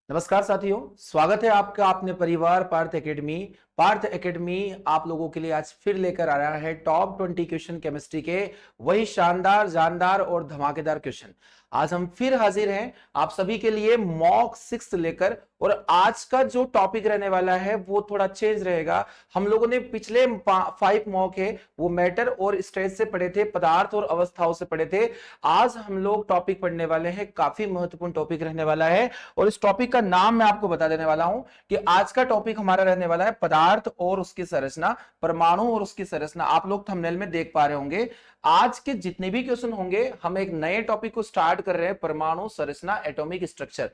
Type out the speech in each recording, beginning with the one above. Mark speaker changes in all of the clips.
Speaker 1: नमस्कार साथियों, स्वागत है आपका अपने परिवार पार्थ एकेडमी। पार्थ एकेडमी आप लोगों के लिए आज फिर लेकर आ रहा है टॉप 20 क्वेश्चन केमिस्ट्री के, वही शानदार जानदार और धमाकेदार क्वेश्चन। आज हम फिर हाजिर हैं आप सभी के लिए मॉक 6 लेकर। और आज का जो टॉपिक रहने वाला है वो थोड़ा चेंज रहेगा। हम लोगों ने पिछले 5 मॉक है वो मैटर और स्टेज से पढ़े थे, पदार्थ और अवस्थाओं से पढ़े थे। आज हम लोग टॉपिक पढ़ने वाले हैं, काफी महत्वपूर्ण टॉपिक रहने वाला है। और इस टॉपिक का नाम मैं आपको बता देने वाला हूं कि आज का टॉपिक हमारा रहने वाला है पदार्थ और उसकी संरचना, परमाणु और उसकी संरचना। आप लोग थंबनेल में देख पा रहे होंगे आज के जितने भी क्वेश्चन होंगे हम एक नए टॉपिक को स्टार्ट कर रहे हैं, परमाणु संरचना, एटॉमिक स्ट्रक्चर।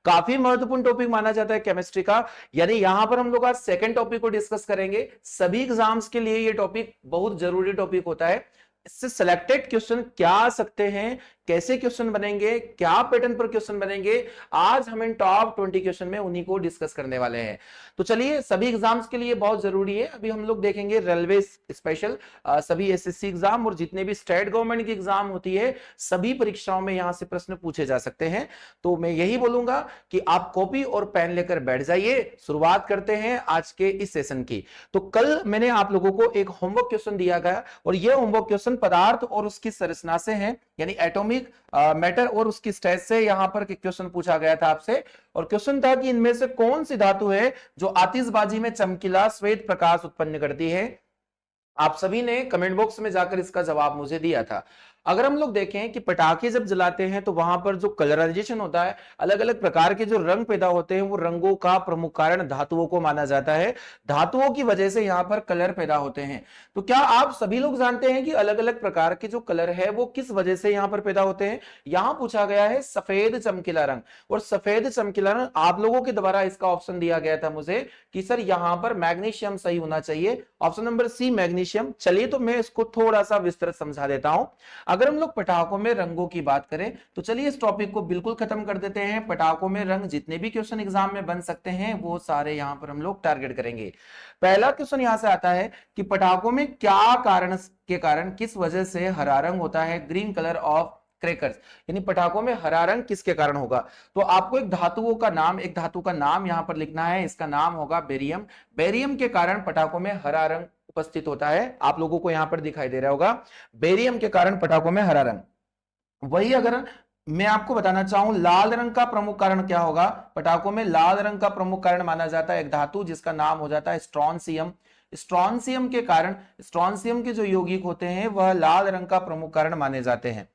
Speaker 1: काफी महत्वपूर्ण टॉपिक माना जाता है केमिस्ट्री का। यानी यहां पर हम लोग आज सेकंड टॉपिक को डिस्कस करेंगे। सभी एग्जाम्स के लिए ये टॉपिक बहुत जरूरी टॉपिक होता है। इससे सिलेक्टेड क्वेश्चन क्या आ सकते हैं, कैसे क्वेश्चन बनेंगे, क्या पैटर्न पर क्वेश्चन बनेंगे, आज हम इन टॉप 20 क्वेश्चन में उन्हीं को डिस्कस करने वाले हैं। तो चलिए, सभी एग्जाम्स के लिए बहुत जरूरी है। अभी हम लोग देखेंगे रेलवे स्पेशल, सभी एसएससी एग्जाम और जितने भी स्टेट गवर्नमेंट की एग्जाम होती है सभी परीक्षाओं में यहां से प्रश्न पूछे जा सकते हैं। तो मैं यही बोलूंगा कि आप कॉपी और पेन लेकर बैठ जाइए। शुरुआत करते हैं आज के इस सेशन की। तो कल मैंने आप लोगों को एक होमवर्क क्वेश्चन दिया गया और यह होमवर्क क्वेश्चन पदार्थ और उसकी संरचना से है, यानी एटॉमिक मैटर और उसकी स्टेज से यहां पर क्वेश्चन पूछा गया था आपसे। और क्वेश्चन था कि इनमें से कौन सी धातु है जो आतिशबाजी में चमकीला श्वेत प्रकाश उत्पन्न करती है। आप सभी ने कमेंट बॉक्स में जाकर इसका जवाब मुझे दिया था। अगर हम लोग देखें कि पटाखे जब जलाते हैं तो वहां पर जो कलराइजेशन होता है, अलग अलग प्रकार के जो रंग पैदा होते हैं, वो रंगों का प्रमुख कारण धातुओं को माना जाता है। धातुओं की वजह से यहां पर कलर पैदा होते हैं। तो क्या आप सभी लोग जानते हैं कि अलग अलग प्रकार के जो कलर है वो किस वजह से यहां पर पैदा होते हैं? यहां पूछा गया है सफेद चमकीला रंग। और सफेद चमकीला रंग आप लोगों के द्वारा इसका ऑप्शन दिया गया था मुझे कि सर यहां पर मैग्नीशियम सही होना चाहिए, ऑप्शन नंबर सी मैग्नीशियम। चलिए, तो मैं इसको थोड़ा सा विस्तृत समझा देता हूं। अगर हम लोग पटाखों में रंगों की बात करें तो चलिए इस टॉपिक को बिल्कुल खत्म कर देते हैं। पटाखों में रंग जितने भी क्वेश्चन एग्जाम में बन सकते हैं वो सारे यहां पर हम लोग टारगेट करेंगे। पहला क्वेश्चन यहां से आता है कि पटाखों में क्या कारण के कारण किस वजह से हरा रंग होता है, ग्रीन कलर ऑफ क्रैकर्स, यानी पटाखों में हरा रंग किसके कारण होगा। तो आपको एक धातु का नाम यहां पर लिखना है। इसका नाम होगा बेरियम। बेरियम के कारण पटाखों में हरा रंग उपस्थित होता है। आप लोगों को यहां पर दिखाई दे रहा होगा, बेरियम के कारण पटाखों में हरा रंग। वही अगर मैं आपको बताना चाहूं लाल रंग का प्रमुख कारण क्या होगा, पटाखों में लाल रंग का प्रमुख कारण माना जाता है एक धातु जिसका नाम हो जाता है स्ट्रोंसियम। स्ट्रोंसियम के कारण, स्ट्रोंसियम के जो यौगिक होते हैं वह लाल रंग का प्रमुख कारण माने जाते हैं।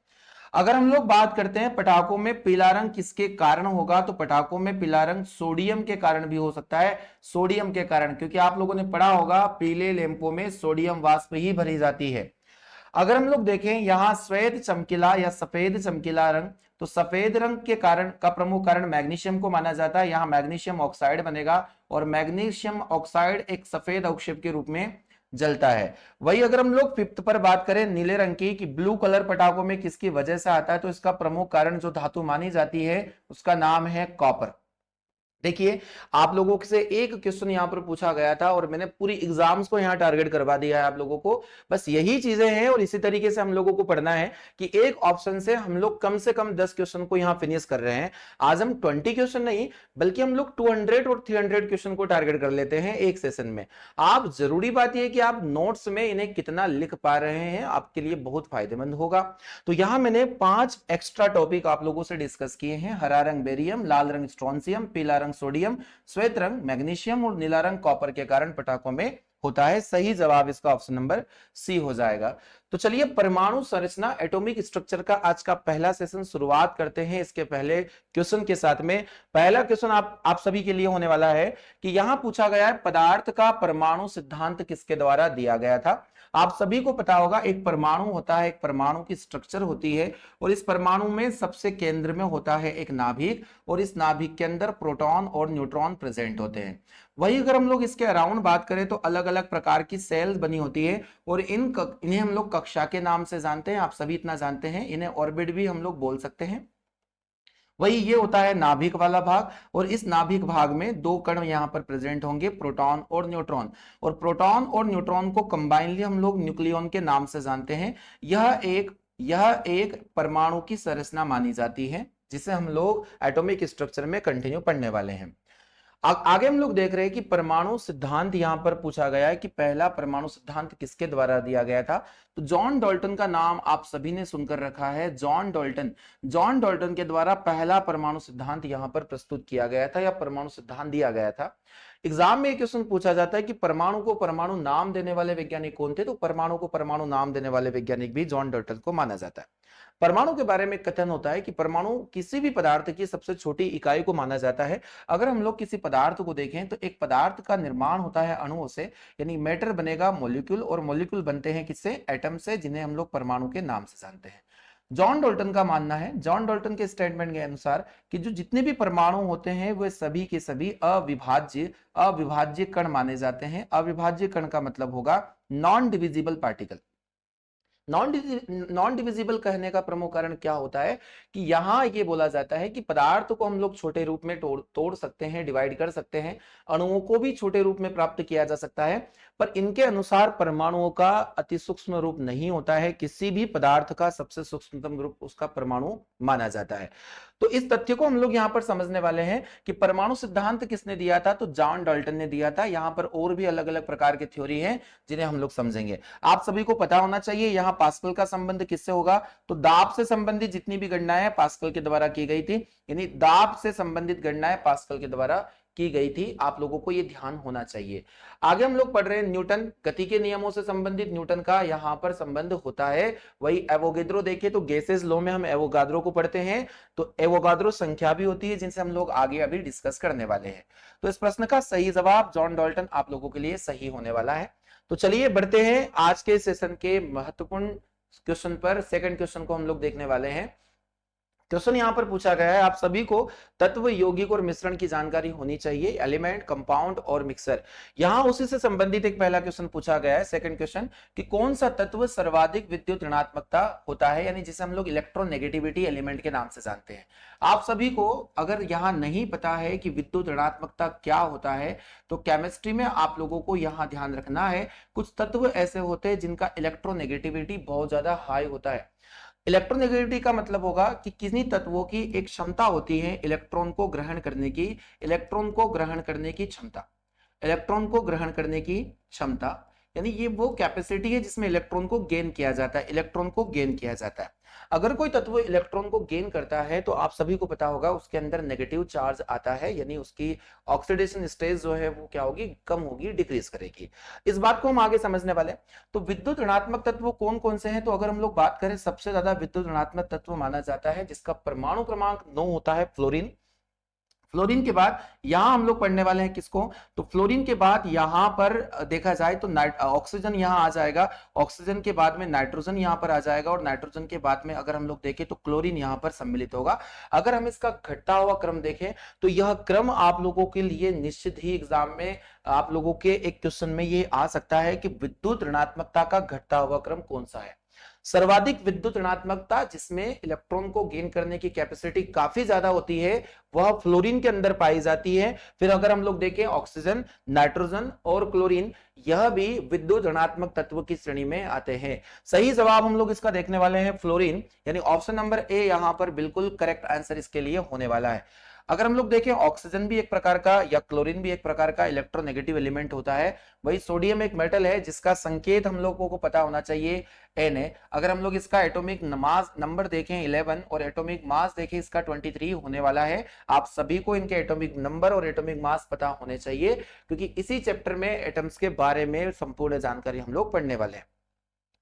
Speaker 1: अगर हम लोग बात करते हैं पटाखों में पीला रंग किसके कारण होगा, तो पटाखों में पीला रंग सोडियम के कारण भी हो सकता है। सोडियम के कारण, क्योंकि आप लोगों ने पढ़ा होगा पीले लैंपों में सोडियम वाष्प ही भरी जाती है। अगर हम लोग देखें यहां श्वेत चमकीला या सफेद चमकीला रंग, तो सफेद रंग के कारण का प्रमुख कारण मैग्नीशियम को माना जाता है। यहां मैग्नीशियम ऑक्साइड बनेगा और मैग्नीशियम ऑक्साइड एक सफेद अवक्षेप के रूप में जलता है। वही अगर हम लोग फिफ्थ पर बात करें नीले रंग की कि ब्लू कलर पटाखों में किसकी वजह से आता है, तो इसका प्रमुख कारण जो धातु मानी जाती है उसका नाम है कॉपर। देखिए, आप लोगों से एक क्वेश्चन यहां पर पूछा गया था और मैंने पूरी एग्जाम्स को यहां टारगेट करवा दिया है आप लोगों को। बस यही चीजें हैं और इसी तरीके से हम लोगों को पढ़ना है कि एक ऑप्शन से हम लोग कम से कम 10 क्वेश्चन को यहां फिनिश कर रहे हैं। आज हम 20 क्वेश्चन नहीं बल्कि हम लोग 200 और 300 क्वेश्चन को टारगेट कर लेते हैं एक सेशन में। आप जरूरी बात यह कि आप नोट्स में इन्हें कितना लिख पा रहे हैं, आपके लिए बहुत फायदेमंद होगा। तो यहां मैंने 5 एक्स्ट्रा टॉपिक आप लोगों से डिस्कस किए हैं। हरा रंग बेरियम, लाल रंग स्ट्रोंसियम, पीला रंग सोडियम, श्वेत रंग मैग्नीशियम और नीला रंग कॉपर के कारण पटाखों में होता है। सही जवाब इसका ऑप्शन नंबर सी हो जाएगा। तो चलिए परमाणु संरचना, एटॉमिक स्ट्रक्चर का आज का पहला सेशन शुरुआत करते हैं। इसके पहले क्वेश्चन के साथ में पहला क्वेश्चन आप सभी के लिए होने वाला है कि यहां पूछा गया है पदार्थ का परमाणु सिद्धांत किसके द्वारा दिया गया था। आप सभी को पता होगा एक परमाणु होता है, एक परमाणु की स्ट्रक्चर होती है और इस परमाणु में सबसे केंद्र में होता है एक नाभिक और इस नाभिक के अंदर प्रोटॉन और न्यूट्रॉन प्रेजेंट होते हैं। वही अगर हम लोग इसके अराउंड बात करें तो अलग अलग प्रकार की सेल्स बनी होती है और इन्हें हम लोग कक्षा के नाम से जानते हैं। आप सभी इतना जानते हैं, इन्हें ऑर्बिट भी हम लोग बोल सकते हैं। वही ये होता है नाभिक वाला भाग और इस नाभिक भाग में दो कण यहां पर प्रेजेंट होंगे, प्रोटॉन और न्यूट्रॉन। और प्रोटॉन और न्यूट्रॉन को कंबाइनली हम लोग न्यूक्लियॉन के नाम से जानते हैं। यह एक परमाणु की संरचना मानी जाती है। जिसे हम लोग एटॉमिक स्ट्रक्चर में कंटिन्यू पढ़ने वाले हैं। आगे हम लोग देख रहे हैं कि परमाणु सिद्धांत यहां पर पूछा गया है कि पहला परमाणु सिद्धांत किसके द्वारा दिया गया था। तो जॉन डाल्टन का नाम आप सभी ने सुनकर रखा है, जॉन डाल्टन। जॉन डाल्टन के द्वारा पहला परमाणु सिद्धांत यहां पर प्रस्तुत किया गया था या परमाणु सिद्धांत दिया गया था। एग्जाम में एक क्वेश्चन पूछा जाता है कि परमाणु को परमाणु नाम देने वाले वैज्ञानिक कौन थे। तो परमाणु को परमाणु नाम देने वाले वैज्ञानिक भी जॉन डाल्टन को माना जाता है। परमाणु के बारे में कथन होता है कि परमाणु किसी भी पदार्थ की सबसे छोटी इकाई को माना जाता है। अगर हम लोग किसी पदार्थ को देखें तो एक पदार्थ का निर्माण होता है अणुओं से, यानी मैटर बनेगा मॉलिक्यूल, और मॉलिक्यूल बनते हैं किससे, एटम से, जिन्हें हम लोग परमाणु के नाम से जानते हैं। जॉन डाल्टन का मानना है, जॉन डाल्टन के स्टेटमेंट के अनुसार, कि जो जितने भी परमाणु होते हैं वे सभी के सभी अविभाज्य कण माने जाते हैं। अविभाज्य कण का मतलब होगा non divisible particle. Non divisible कहने का प्रमुख कारण क्या होता है कि यहां ये बोला जाता है कि पदार्थ को हम लोग छोटे रूप में तोड़ सकते हैं, डिवाइड कर सकते हैं, अणुओं को भी छोटे रूप में प्राप्त किया जा सकता है, पर इनके अनुसार परमाणुओं का अति सूक्ष्म रूप नहीं होता है। किसी भी पदार्थ का सबसे सूक्ष्मतम रूप उसका परमाणु माना जाता है। तो इस तथ्य को हम लोग यहां पर समझने वाले हैं कि परमाणु सिद्धांत किसने दिया था। तो जॉन डाल्टन ने दिया था। यहां पर और भी अलग अलग प्रकार की थ्योरी है जिन्हें हम लोग समझेंगे। आप सभी को पता होना चाहिए यहां पास्कल का संबंध किससे होगा। तो दाब से संबंधित जितनी भी गणनाएं पास्कल के द्वारा की गई थी, यानी दाब से संबंधित गणनाएं पास्कल के द्वारा की गई थी। आप लोगों को यह ध्यान होना चाहिए। आगे हम लोग पढ़ रहे हैं न्यूटन, गति के नियमों से संबंधित न्यूटन का यहां पर संबंध होता है। वही एवोगेद्रो, देखिए तो गैसेस लॉ में हम एवोगाद्रो को पढ़ते हैं, तो एवोगाद्रो संख्या भी होती है जिनसे हम लोग आगे अभी डिस्कस करने वाले हैं। तो इस प्रश्न का सही जवाब जॉन डाल्टन आप लोगों के लिए सही होने वाला है। तो चलिए बढ़ते हैं आज के सेशन के महत्वपूर्ण क्वेश्चन पर। सेकंड क्वेश्चन को हम लोग देखने वाले हैं। क्वेश्चन यहां पर पूछा गया है, आप सभी को तत्व, यौगिक और मिश्रण की जानकारी होनी चाहिए, एलिमेंट, कंपाउंड और मिक्सर। यहां उसी से संबंधित एक पहला क्वेश्चन पूछा गया है, सेकंड क्वेश्चन, कि कौन सा तत्व सर्वाधिक विद्युत ऋणात्मकता होता है, यानी जिसे हम लोग इलेक्ट्रोनेगेटिविटी एलिमेंट के नाम से जानते हैं। आप सभी को अगर यहां नहीं पता है कि विद्युत ऋणात्मकता क्या होता है, तो केमिस्ट्री में आप लोगों को यहां ध्यान रखना है, कुछ तत्व ऐसे होते हैं जिनका इलेक्ट्रोनेगेटिविटी बहुत ज्यादा हाई होता है। इलेक्ट्रोनेगेटिविटी का मतलब होगा कि किन्हीं तत्वों की एक क्षमता होती है इलेक्ट्रॉन को ग्रहण करने की, इलेक्ट्रॉन को ग्रहण करने की क्षमता, इलेक्ट्रॉन को ग्रहण करने की क्षमता, यानी ये वो कैपेसिटी है जिसमें इलेक्ट्रॉन को गेन किया जाता है, इलेक्ट्रॉन को गेन किया जाता है। अगर कोई तत्व इलेक्ट्रॉन को गेन करता है तो आप सभी को पता होगा उसके अंदर नेगेटिव चार्ज आता है, यानी उसकी ऑक्सीडेशन स्टेज जो है वो क्या होगी, कम होगी, डिक्रीज करेगी। इस बात को हम आगे समझने वाले हैं। तो विद्युत ऋणात्मक तत्व कौन कौन से हैं। तो अगर हम लोग बात करें, सबसे ज्यादा विद्युत ऋणात्मक तत्व माना जाता है जिसका परमाणु क्रमांक 9 होता है, फ्लोरीन। फ्लोरीन के बाद यहां हम लोग पढ़ने वाले हैं किसको। तो फ्लोरीन के बाद यहां पर देखा जाए तो ऑक्सीजन यहां आ जाएगा, ऑक्सीजन के बाद में नाइट्रोजन यहां पर आ जाएगा, और नाइट्रोजन के बाद में अगर हम लोग देखें तो क्लोरीन यहां पर सम्मिलित होगा। अगर हम इसका घटता हुआ क्रम देखें तो यह क्रम आप लोगों के लिए निश्चित ही एग्जाम में आप लोगों के एक क्वेश्चन में ये आ सकता है कि विद्युत ऋणात्मकता का घटता हुआ क्रम कौन सा है। सर्वाधिक विद्युत ऋणात्मकता जिसमें इलेक्ट्रॉन को गेन करने की कैपेसिटी काफी ज्यादा होती है, वह फ्लोरीन के अंदर पाई जाती है। फिर अगर हम लोग देखें ऑक्सीजन, नाइट्रोजन और क्लोरीन, यह भी विद्युत ऋणात्मक तत्व की श्रेणी में आते हैं। सही जवाब हम लोग इसका देखने वाले हैं फ्लोरीन, यानी ऑप्शन नंबर ए यहां पर बिल्कुल करेक्ट आंसर इसके लिए होने वाला है। अगर हम लोग देखें ऑक्सीजन भी एक प्रकार का या क्लोरीन भी एक प्रकार का इलेक्ट्रोनेगेटिव एलिमेंट होता है। वही सोडियम एक मेटल है जिसका संकेत हम लोगों को पता होना चाहिए Na। अगर हम लोग इसका एटॉमिक मास नंबर देखें 11 और एटॉमिक मास देखें इसका 23 होने वाला है। आप सभी को इनके एटॉमिक नंबर और एटॉमिक मास पता होने चाहिए, क्योंकि इसी चैप्टर में एटम्स के बारे में संपूर्ण जानकारी हम लोग पढ़ने वाले हैं।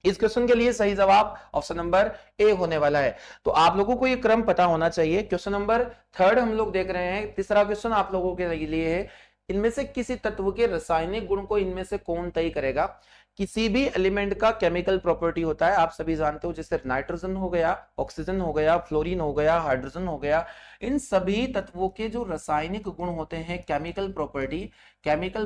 Speaker 1: इस क्वेश्चन के लिए सही जवाब ऑप्शन नंबर ए होने वाला है। तो आप लोगों को ये क्रम पता होना चाहिए। क्वेश्चन नंबर थर्ड हम लोग देख रहे हैं। तीसरा क्वेश्चन आप लोगों के लिए है, इनमें से किसी तत्व के रासायनिक गुण को इनमें से कौन तय करेगा। किसी भी एलिमेंट का केमिकल प्रॉपर्टी होता है, आप सभी जानते हो, जैसे नाइट्रोजन हो गया, ऑक्सीजन हो गया, फ्लोरीन हो गया, हाइड्रोजन हो गया, इन सभी तत्वों के जो रासायनिक गुण होते हैं, केमिकल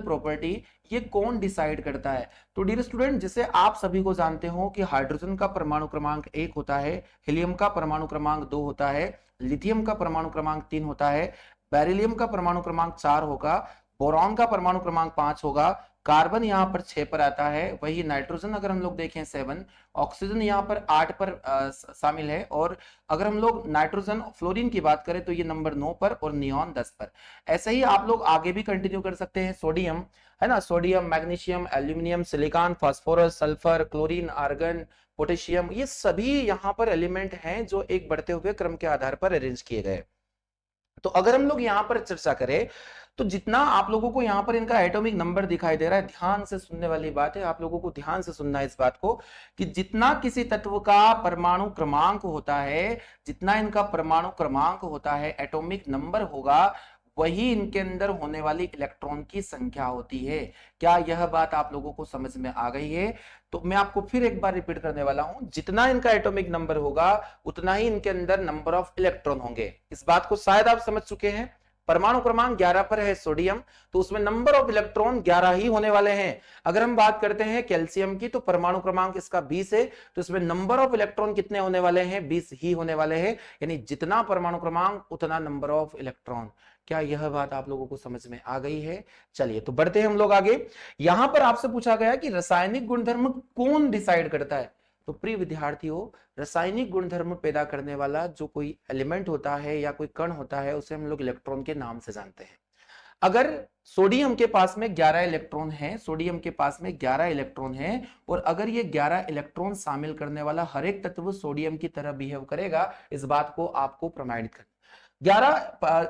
Speaker 1: प्रॉपर्टी, ये कौन डिसाइड करता है। तो डियर स्टूडेंट, जैसे आप सभी को जानते हो कि हाइड्रोजन का परमाणु क्रमांक 1 होता है, हीलियम का परमाणु क्रमांक 2 होता है, लिथियम का परमाणु क्रमांक 3 होता है, बेरिलियम का परमाणु क्रमांक 4 होगा, बोरॉन का परमाणु क्रमांक 5 होगा, कार्बन यहाँ पर 6 पर आता है, वही नाइट्रोजन अगर हम लोग देखें 7, ऑक्सीजन यहाँ पर 8 पर शामिल है, और अगर हम लोग नाइट्रोजन फ्लोरीन की बात करें तो ये नंबर 9 पर और नियॉन 10 पर। ऐसे ही आप लोग आगे भी कंटिन्यू कर सकते हैं। सोडियम है ना, sodium, magnesium, aluminium, silicon, phosphorus, sulphur, chlorine, argon, potassium, ये सभी यहाँ पर एलिमेंट हैं जो एक बढ़ते हुए क्रम के आधार पर अरेंज किए गए। तो अगर हम लोग यहां पर चर्चा करें तो जितना आप लोगों को यहां पर इनका एटॉमिक नंबर दिखाई दे रहा है, ध्यान से सुनने वाली बात है, आप लोगों को ध्यान से सुनना है इस बात को, कि जितना किसी तत्व का परमाणु क्रमांक होता है, जितना इनका परमाणु क्रमांक होता है, एटॉमिक नंबर होगा, वही इनके अंदर होने वाली इलेक्ट्रॉन की संख्या होती है। क्या यह बात आप लोगों को समझ में आ गई है? तो मैं आपको फिर एक बार रिपीट करने वाला हूं, जितना इनका एटॉमिक नंबर होगा उतना ही इनके अंदर नंबर ऑफ इलेक्ट्रॉन होंगे। इस बात को शायद आप समझ चुके हैं। परमाणु क्रमांक 11 पर है सोडियम, तो उसमें नंबर ऑफ इलेक्ट्रॉन 11 ही होने वाले हैं। अगर हम बात करते हैं कैल्शियम की, तो परमाणु क्रमांक इसका 20 है, तो इसमें नंबर ऑफ इलेक्ट्रॉन कितने होने वाले हैं? 20 ही होने वाले हैं। यानी जितना परमाणु क्रमांक उतना नंबर ऑफ इलेक्ट्रॉन। क्या यह बात आप लोगों को समझ में आ गई है? चलिए तो बढ़ते हैं हम लोग आगे। यहां पर आपसे पूछा गया कि रासायनिक गुणधर्म कौन डिसाइड करता है? तो प्रिय विद्यार्थियों, रासायनिक गुणधर्म पैदा करने वाला जो कोई एलिमेंट होता है या कोई कण होता है, उसे हम लोग इलेक्ट्रॉन के नाम से जानते हैं। अगर सोडियम के पास में 11 इलेक्ट्रॉन है, सोडियम के पास में 11 इलेक्ट्रॉन है, और अगर ये 11 इलेक्ट्रॉन शामिल करने वाला हर एक तत्व सोडियम की तरह बिहेव करेगा, इस बात को आपको प्रमाणित करना। 11,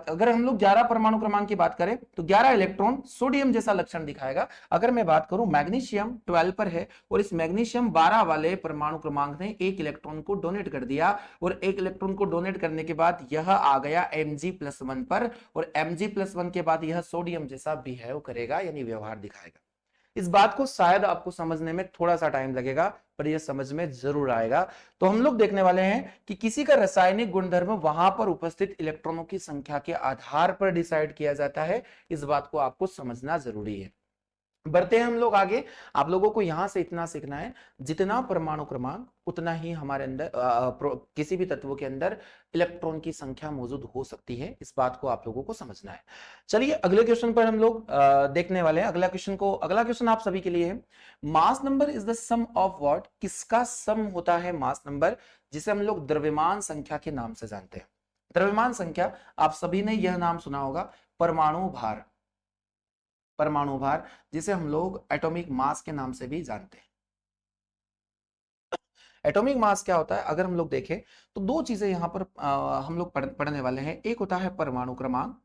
Speaker 1: अगर हम लोग 11 परमाणु क्रमांक की बात करें तो 11 इलेक्ट्रॉन सोडियम जैसा लक्षण दिखाएगा। अगर मैं बात करूं मैग्नीशियम 12 पर है, और इस मैग्नीशियम 12 वाले परमाणु क्रमांक ने एक इलेक्ट्रॉन को डोनेट कर दिया, और एक इलेक्ट्रॉन को डोनेट करने के बाद यह आ गया Mg+1 पर, और Mg+1 के बाद यह सोडियम जैसा बिहेव करेगा, यानी व्यवहार दिखाएगा। इस बात को शायद आपको समझने में थोड़ा सा टाइम लगेगा, पर यह समझ में जरूर आएगा। तो हम लोग देखने वाले हैं कि किसी का रासायनिक गुणधर्म वहां पर उपस्थित इलेक्ट्रॉनों की संख्या के आधार पर डिसाइड किया जाता है। इस बात को आपको समझना जरूरी है। बढ़ते हैं हम लोग आगे। आप लोगों को यहां से इतना सीखना है, जितना परमाणु क्रमांक उतना ही हमारे अंदर किसी भी तत्व के अंदर इलेक्ट्रॉन की संख्या मौजूद हो सकती है। इस बात को आप लोगों को समझना है। चलिए अगले क्वेश्चन पर हम लोग देखने वाले हैं। अगला क्वेश्चन आप सभी के लिए है, mass number is the sum of what? किसका सम होता है मास नंबर, जिसे हम लोग द्रव्यमान संख्या के नाम से जानते हैं। द्रव्यमान संख्या, आप सभी ने यह नाम सुना होगा, परमाणु भार। परमाणु भार, जिसे हम लोग एटॉमिक मास के नाम से भी जानते हैं। एटॉमिक मास क्या होता है? अगर हम लोग देखें तो दो चीजें यहां पर हम लोग पढ़ने वाले हैं। एक होता है परमाणु क्रमांक,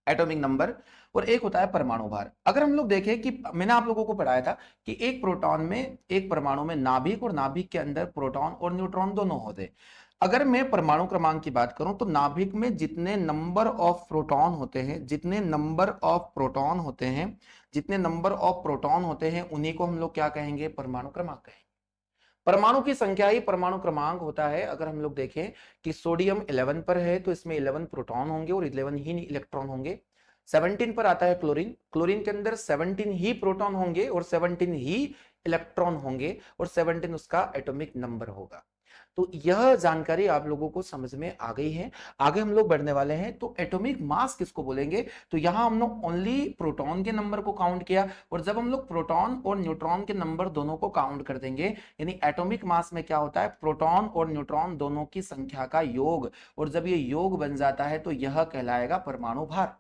Speaker 1: एटॉमिक नंबर, और एक होता है परमाणु भार। अगर हम लोग देखें कि मैंने आप लोगों को पढ़ाया था कि एक प्रोटॉन में, एक परमाणु में नाभिक, और नाभिक के अंदर प्रोटॉन और न्यूट्रॉन दोनों होते। अगर मैं परमाणु क्रमांक की बात करूं तो नाभिक में जितने नंबर ऑफ प्रोटॉन होते हैं, जितने नंबर ऑफ प्रोटॉन होते हैं, जितने नंबर ऑफ प्रोटॉन होते हैं, उन्हीं को हम लोग क्या कहेंगे? परमाणु क्रमांक कहेंगे। परमाणु की संख्या ही परमाणु क्रमांक होता है। अगर हम लोग देखें कि सोडियम 11 पर है तो इसमें 11 प्रोटॉन होंगे और 11 ही इलेक्ट्रॉन होंगे। 17 पर आता है क्लोरीन, क्लोरीन के अंदर 17 ही प्रोटॉन होंगे और 17 ही इलेक्ट्रॉन होंगे, और 17 उसका एटॉमिक नंबर होगा। तो यह जानकारी आप लोगों को समझ में आ गई है। आगे हम लोग बढ़ने वाले हैं। तो एटॉमिक मास किसको बोलेंगे? तो यहां हम लोग ओनली प्रोटॉन के नंबर को काउंट किया, और जब हम लोग प्रोटॉन और न्यूट्रॉन के नंबर दोनों को काउंट कर देंगे, यानी एटॉमिक मास में क्या होता है? प्रोटॉन और न्यूट्रॉन दोनों की संख्या का योग, और जब ये योग बन जाता है तो यह कहलाएगा परमाणु भार।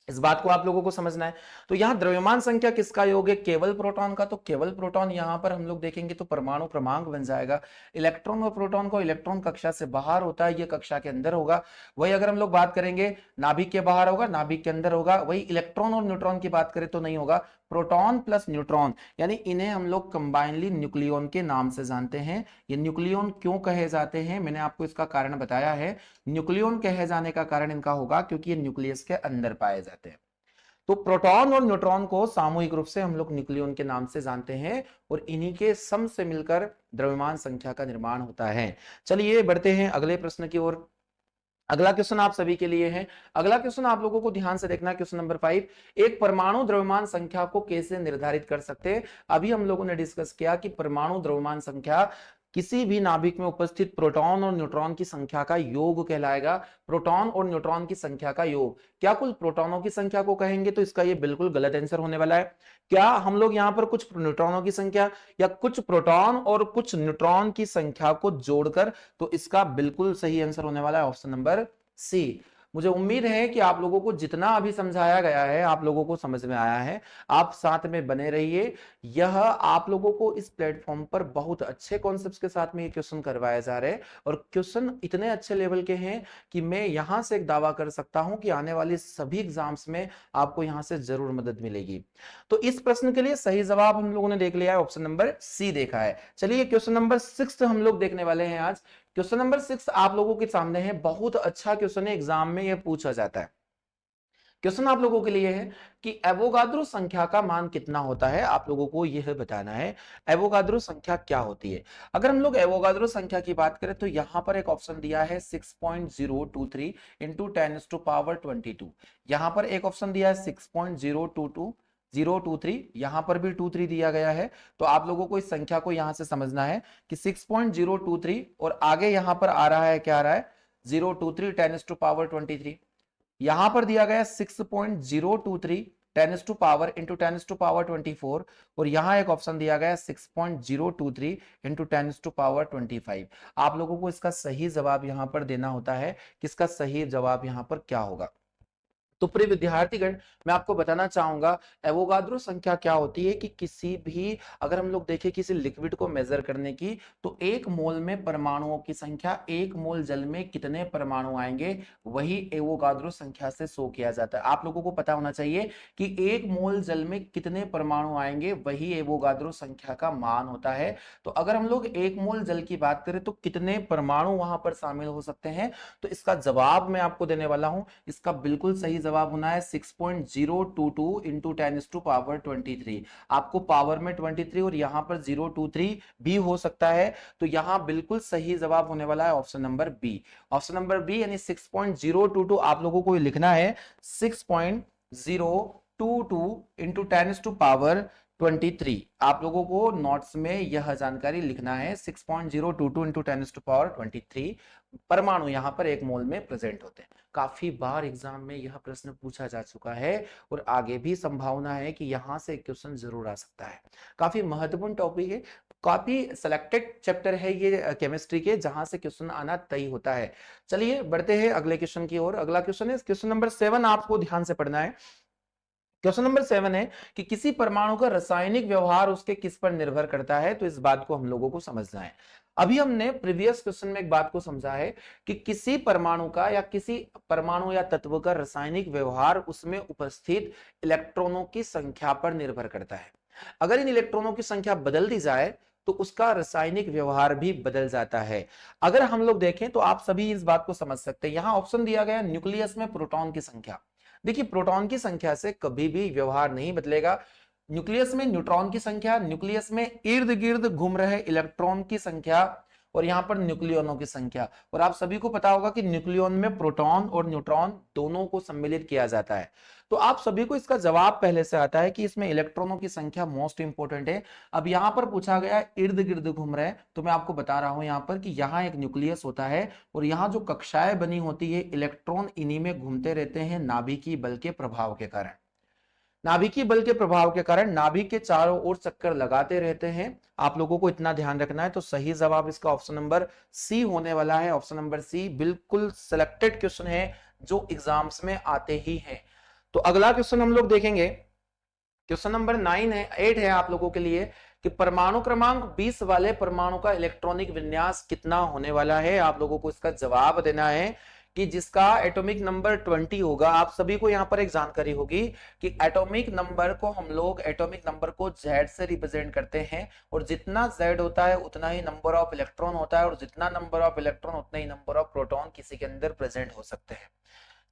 Speaker 1: इस बात को आप लोगों को समझना है। तो यहां द्रव्यमान संख्या किसका योग है? केवल प्रोटॉन का। तो केवल प्रोटॉन यहां पर हम लोग देखेंगे तो परमाणु क्रमांक बन जाएगा। इलेक्ट्रॉन और प्रोटॉन को, इलेक्ट्रॉन कक्षा से बाहर होता है, ये कक्षा के अंदर होगा। वही अगर हम लोग बात करेंगे नाभिक के बाहर होगा, नाभिक के अंदर होगा। वही इलेक्ट्रॉन और न्यूट्रॉन की बात करें तो नहीं होगा। प्रोटॉन प्लस न्यूट्रॉन, यानी इन्हें हम लोग कंबाइनली न्यूक्लियन के नाम से जानते हैं। ये न्यूक्लियन क्यों कहे जाते हैं, मैंने आपको इसका कारण बताया है। न्यूक्लियन कहे जाने का कारण इनका होगा क्योंकि ये न्यूक्लियस के अंदर पाए जाते हैं। तो प्रोटॉन और न्यूट्रॉन को सामूहिक रूप से हम लोग न्यूक्लियन के नाम से जानते हैं, और इन्हीं के सम से मिलकर द्रव्यमान संख्या का निर्माण होता है। चलिए बढ़ते हैं अगले प्रश्न की ओर। अगला क्वेश्चन आप सभी के लिए है। अगला क्वेश्चन आप लोगों को ध्यान से देखना है, क्वेश्चन नंबर 5। एक परमाणु द्रव्यमान संख्या को कैसे निर्धारित कर सकते हैं? अभी हम लोगों ने डिस्कस किया कि परमाणु द्रव्यमान संख्या किसी भी नाभिक में उपस्थित प्रोटॉन और न्यूट्रॉन की संख्या का योग कहलाएगा। प्रोटॉन और न्यूट्रॉन की संख्या का योग, क्या कुल प्रोटॉनों की संख्या को कहेंगे? तो इसका ये बिल्कुल गलत आंसर होने वाला है। क्या हम लोग यहां पर कुछ न्यूट्रॉनों की संख्या या कुछ प्रोटॉन और कुछ न्यूट्रॉन की संख्या को जोड़कर, तो इसका बिल्कुल सही आंसर होने वाला है ऑप्शन नंबर सी। मुझे उम्मीद है कि आप लोगों को जितना अभी समझाया गया है आप लोगों को समझ में आया है। आप साथ में बने रहिए, यह आप लोगों को इस प्लेटफॉर्म पर बहुत अच्छे कॉन्सेप्ट्स के साथ में ये क्वेश्चन करवाए जा रहे हैं और क्वेश्चन इतने अच्छे लेवल के हैं कि मैं यहां से एक दावा कर सकता हूं कि आने वाली सभी एग्जाम्स में आपको यहां से जरूर मदद मिलेगी। तो इस प्रश्न के लिए सही जवाब हम लोगों ने देख लिया है, ऑप्शन नंबर सी देखा है। चलिए क्वेश्चन नंबर 6 हम लोग देखने वाले हैं आज। क्वेश्चन नंबर 6 आप लोगों के सामने है, बहुत अच्छा क्वेश्चन है, एग्जाम में यह पूछा जाता है। क्वेश्चन आप लोगों के लिए है कि एवोगाद्रो संख्या का मान कितना होता है, आप लोगों को यह बताना है एवोगाद्रो संख्या क्या होती है। अगर हम लोग एवोगाद्रो संख्या की बात करें तो यहां पर एक ऑप्शन दिया है 6.023 इंटू 10⁻²2। यहां पर एक ऑप्शन दिया है 6.023, यहां पर भी 23 दिया गया है। तो आप लोगों को इस संख्या को यहां से समझना है कि 6.023 और आगे यहां पर आ रहा है, क्या आ रहा है 023 10⁻23। यहां पर दिया गया 6.023 10⁻24 और यहां एक ऑप्शन दिया गया 6.023 इंटू 10⁻25। आप लोगों को इसका सही जवाब यहां पर देना होता है। किसका सही जवाब यहां पर क्या होगा? तो प्रिय विद्यार्थीगण, मैं आपको बताना चाहूंगा एवोगाद्रो संख्या क्या होती है कि किसी भी, अगर हम लोग देखें किसी लिक्विड को मेजर करने की, तो एक मोल में परमाणुओं की संख्या, एक मोल जल में कितने परमाणु आएंगे, वही एवोगाद्रो संख्या से शो किया जाता है। आप लोगों को पता होना चाहिए कि एक मोल जल में कितने परमाणु आएंगे, वही एवोगाद्रो संख्या का मान होता है। तो अगर हम लोग एक मोल जल की बात करें तो कितने परमाणु वहां पर शामिल हो सकते हैं, तो इसका जवाब मैं आपको देने वाला हूं। इसका बिल्कुल सही जवाब होना है 6.022 इंटू 10⁻23। आपको पावर में 23 और यहां पर 023 भी हो सकता है। तो यहां बिल्कुल सही जवाब होने वाला है option number B. Option number B यानी 6.022 आप लोगों को लिखना है 6.022 इंटू 10⁻23। आप लोगों को नोट्स में यह जानकारी लिखना है 6.022 इंटू 10⁻23 परमाणु यहां पर एक मोल में प्रेजेंट होते हैं। काफी बार एग्जाम में यह प्रश्न पूछा जा चुका है और आगे भी संभावना है कि यहां से क्वेश्चन जरूर आ सकता है। काफी महत्वपूर्ण टॉपिक है, काफी सिलेक्टेड चैप्टर है ये केमिस्ट्री के, जहां से क्वेश्चन आना तय होता है। चलिए बढ़ते हैं अगले क्वेश्चन की ओर। अगला क्वेश्चन है क्वेश्चन नंबर 7, आपको ध्यान से पढ़ना है। क्वेश्चन नंबर 7 है कि किसी परमाणु का रासायनिक व्यवहार उसके किस पर निर्भर करता है, तो इस बात को हम लोगों को समझना है। अभी हमने प्रीवियस क्वेश्चन में एक बात को समझा है कि किसी परमाणु का या किसी परमाणु या तत्व का रासायनिक व्यवहार उसमें उपस्थित इलेक्ट्रॉनों की संख्या पर निर्भर करता है। अगर इन इलेक्ट्रॉनों की संख्या बदल दी जाए तो उसका रासायनिक व्यवहार भी बदल जाता है। अगर हम लोग देखें तो आप सभी इस बात को समझ सकते हैं। यहां ऑप्शन दिया गया न्यूक्लियस में प्रोटॉन की संख्या। देखिए प्रोटॉन की संख्या से कभी भी व्यवहार नहीं बदलेगा। न्यूक्लियस में न्यूट्रॉन की संख्या, न्यूक्लियस में इर्द गिर्द घूम रहे इलेक्ट्रॉन की संख्या और यहां पर न्यूक्लियनों की संख्या। और आप सभी को पता होगा कि न्यूक्लियन में प्रोटॉन और न्यूट्रॉन दोनों को सम्मिलित किया जाता है। तो आप सभी को इसका जवाब पहले से आता है कि इसमें इलेक्ट्रॉनों की संख्या मोस्ट इंपोर्टेंट है। अब यहां पर पूछा गया इर्द गिर्द घूम रहे, तो मैं आपको बता रहा हूं यहां पर कि यहां एक न्यूक्लियस होता है और यहां जो कक्षाएं बनी होती है, इलेक्ट्रॉन इन्हीं में घूमते रहते हैं नाभिकीय बल के प्रभाव के कारण। नाभिकीय बल के प्रभाव के कारण नाभिक के चारों ओर चक्कर लगाते रहते हैं। आप लोगों को इतना ध्यान रखना है। तो सही जवाब इसका ऑप्शन नंबर सी होने वाला है। ऑप्शन नंबर सी बिल्कुल सिलेक्टेड क्वेश्चन है जो एग्जाम्स में आते ही हैं। तो अगला क्वेश्चन हम लोग देखेंगे, क्वेश्चन नंबर 8 है आप लोगों के लिए कि परमाणु क्रमांक 20 वाले परमाणु का इलेक्ट्रॉनिक विन्यास कितना होने वाला है। आप लोगों को इसका जवाब देना है कि जिसका एटॉमिक नंबर 20 होगा। आप सभी को यहां पर एक जानकारी होगी कि एटॉमिक नंबर को हम लोग एटॉमिक नंबर को Z से रिप्रेजेंट करते हैं और जितना Z होता है उतना ही नंबर ऑफ इलेक्ट्रॉन होता है और जितना नंबर ऑफ इलेक्ट्रॉन उतना ही नंबर ऑफ प्रोटॉन किसी के अंदर प्रेजेंट हो सकते हैं।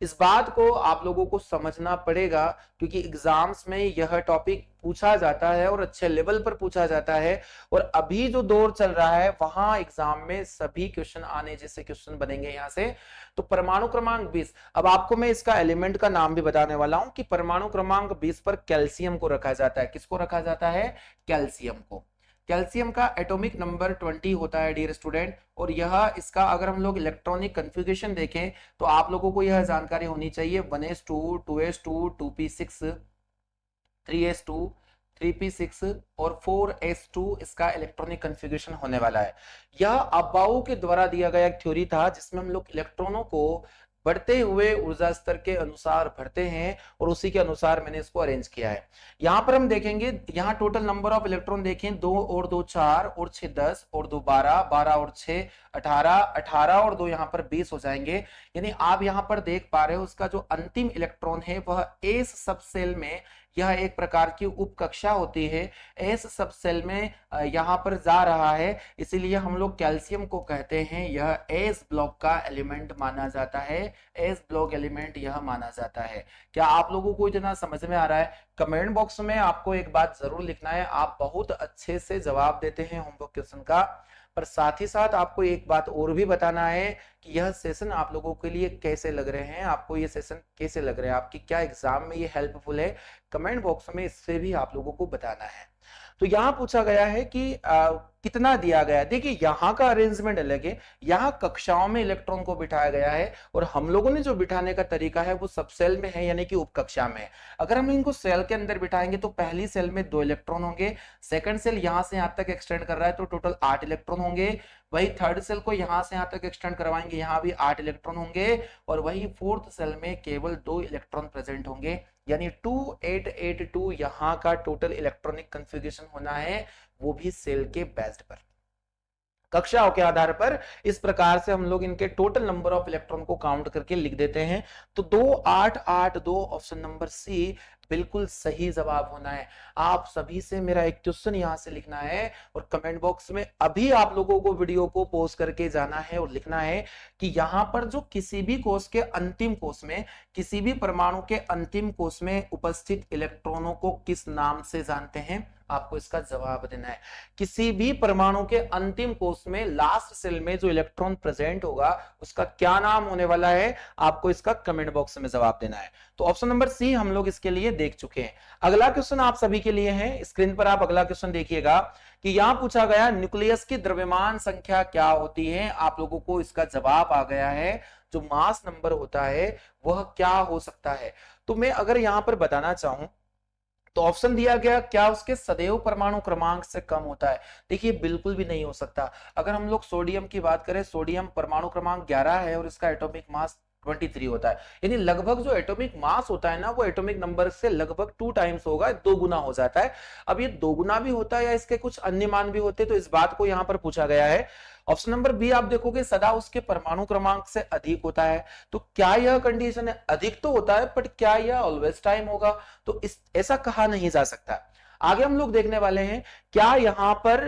Speaker 1: इस बात को आप लोगों को समझना पड़ेगा क्योंकि एग्जाम्स में यह टॉपिक पूछा जाता है और अच्छे लेवल पर पूछा जाता है। और अभी जो दौर चल रहा है वहां एग्जाम में सभी क्वेश्चन आने जैसे क्वेश्चन बनेंगे यहां से। तो परमाणु क्रमांक 20, अब आपको मैं इसका एलिमेंट का नाम भी बताने वाला हूं कि परमाणु क्रमांक 20 पर कैल्शियम को रखा जाता है। किसको रखा जाता है? कैल्शियम को। कैल्शियम का एटॉमिक नंबर 20 होता है डियर स्टूडेंट, और यह इसका अगर हम लोग इलेक्ट्रॉनिक कन्फिग्रेशन देखें तो आप लोगों को यह जानकारी होनी चाहिए 1s2 2s2 2p6 3s2 3p6 और 4s2 इसका इलेक्ट्रॉनिक कन्फिग्रेशन होने वाला है। यह अबाउ के द्वारा दिया गया एक थ्योरी था जिसमें हम लोग इलेक्ट्रॉनों को बढ़ते हुए ऊर्जा स्तर के अनुसार भरते हैं और उसी के अनुसार मैंने इसको अरेंज किया है। यहां पर हम देखेंगे, यहां टोटल नंबर ऑफ इलेक्ट्रॉन देखें, 2 और 2 4 और 6 10 और 2 12 12 और 6 18 18 और 2 यहां पर 20 हो जाएंगे। यानी आप यहां पर देख पा रहे हो उसका जो अंतिम इलेक्ट्रॉन है वह एस सब सेल में, यह एक प्रकार की उप कक्षा होती है, एस सब सेल में यहां पर जा रहा है, इसीलिए हम लोग कैल्शियम को कहते हैं यह एस ब्लॉक का एलिमेंट माना जाता है, एस ब्लॉक एलिमेंट यह माना जाता है। क्या आप लोगों को इतना समझ में आ रहा है? कमेंट बॉक्स में आपको एक बात जरूर लिखना है, आप बहुत अच्छे से जवाब देते हैं होमवर्क क्वेश्चन का, पर साथ ही साथ आपको एक बात और भी बताना है कि यह सेशन आप लोगों के लिए कैसे लग रहे हैं, आपको ये सेशन कैसे लग रहे हैं, आपकी क्या एग्जाम में ये हेल्पफुल है, कमेंट बॉक्स में इससे भी आप लोगों को बताना है। तो यहां पूछा गया है कि कितना दिया गया है। देखिए यहाँ का अरेंजमेंट अलग है, यहाँ कक्षाओं में इलेक्ट्रॉन को बिठाया गया है और हम लोगों ने जो बिठाने का तरीका है वो सब सेल में है, यानी कि उपकक्षा में। अगर हम इनको सेल के अंदर बिठाएंगे तो पहली सेल में 2 इलेक्ट्रॉन होंगे, सेकंड सेल यहां से यहां तक एक्सटेंड कर रहा है तो टोटल 8 इलेक्ट्रॉन होंगे, वही थर्ड सेल को यहां से यहां तक एक्सटेंड करवाएंगे, यहां भी 8 इलेक्ट्रॉन होंगे, और वही फोर्थ सेल में केवल 2 इलेक्ट्रॉन प्रेजेंट होंगे, यानी 2882 यहाँ का टोटल इलेक्ट्रॉनिक कन्फिग्रेशन होना है, वो भी सेल के बेस्ड पर, कक्षाओं के आधार पर। इस प्रकार से हम लोग इनके टोटल नंबर ऑफ इलेक्ट्रॉन को काउंट करके लिख देते हैं। तो 2882 ऑप्शन नंबर सी बिल्कुल सही जवाब होना है। आप सभी से मेरा एक क्वेश्चन यहां से लिखना है और कमेंट बॉक्स में अभी आप लोगों को वीडियो को पोस्ट करके जाना है और लिखना है कि यहां पर जो किसी भी कोष के अंतिम कोष में, किसी भी परमाणु के अंतिम कोष में उपस्थित इलेक्ट्रॉनों को किस नाम से जानते हैं, आपको इसका जवाब देना है। किसी भी परमाणु के अंतिम कोष में लास्ट सेल में जो इलेक्ट्रॉन प्रेजेंट होगा उसका क्या नाम होने वाला है, आपको इसका कमेंट बॉक्स में जवाब देना है। तो ऑप्शन नंबर सी हम लोग इसके लिए देख चुके हैं। अगला क्वेश्चन आप सभी के लिए है, स्क्रीन पर आप अगला क्वेश्चन देखिएगा कि यहां पूछा गया न्यूक्लियस की द्रव्यमान संख्या क्या होती है। आप लोगों को इसका जवाब आ गया है, जो मास नंबर होता है वह क्या हो सकता है। तो मैं अगर यहां पर बताना चाहूं तो ऑप्शन दिया गया क्या उसके सदैव परमाणु क्रमांक से कम होता है। देखिए बिल्कुल भी नहीं हो सकता। अगर हम लोग सोडियम की बात करें, सोडियम परमाणु क्रमांक 11 है और इसका एटॉमिक मास 23 होता है, यानी लगभग जो एटॉमिक मास होता है ना वो एटॉमिक नंबर से लगभग 2 टाइम्स होगा, 2 गुना हो जाता है। अब ये 2 गुना भी होता है या इसके कुछ अन्य मान भी होते हैं, तो इस बात को यहां पर पूछा गया है। ऑप्शन नंबर बी आप देखोगे सदा उसके परमाणु क्रमांक से अधिक होता है, तो क्या यह कंडीशन है? अधिक तो होता है बट क्या यह ऑलवेज टाइम होगा? तो इस ऐसा कहा नहीं जा सकता। आगे हम लोग देखने वाले हैं क्या यहां पर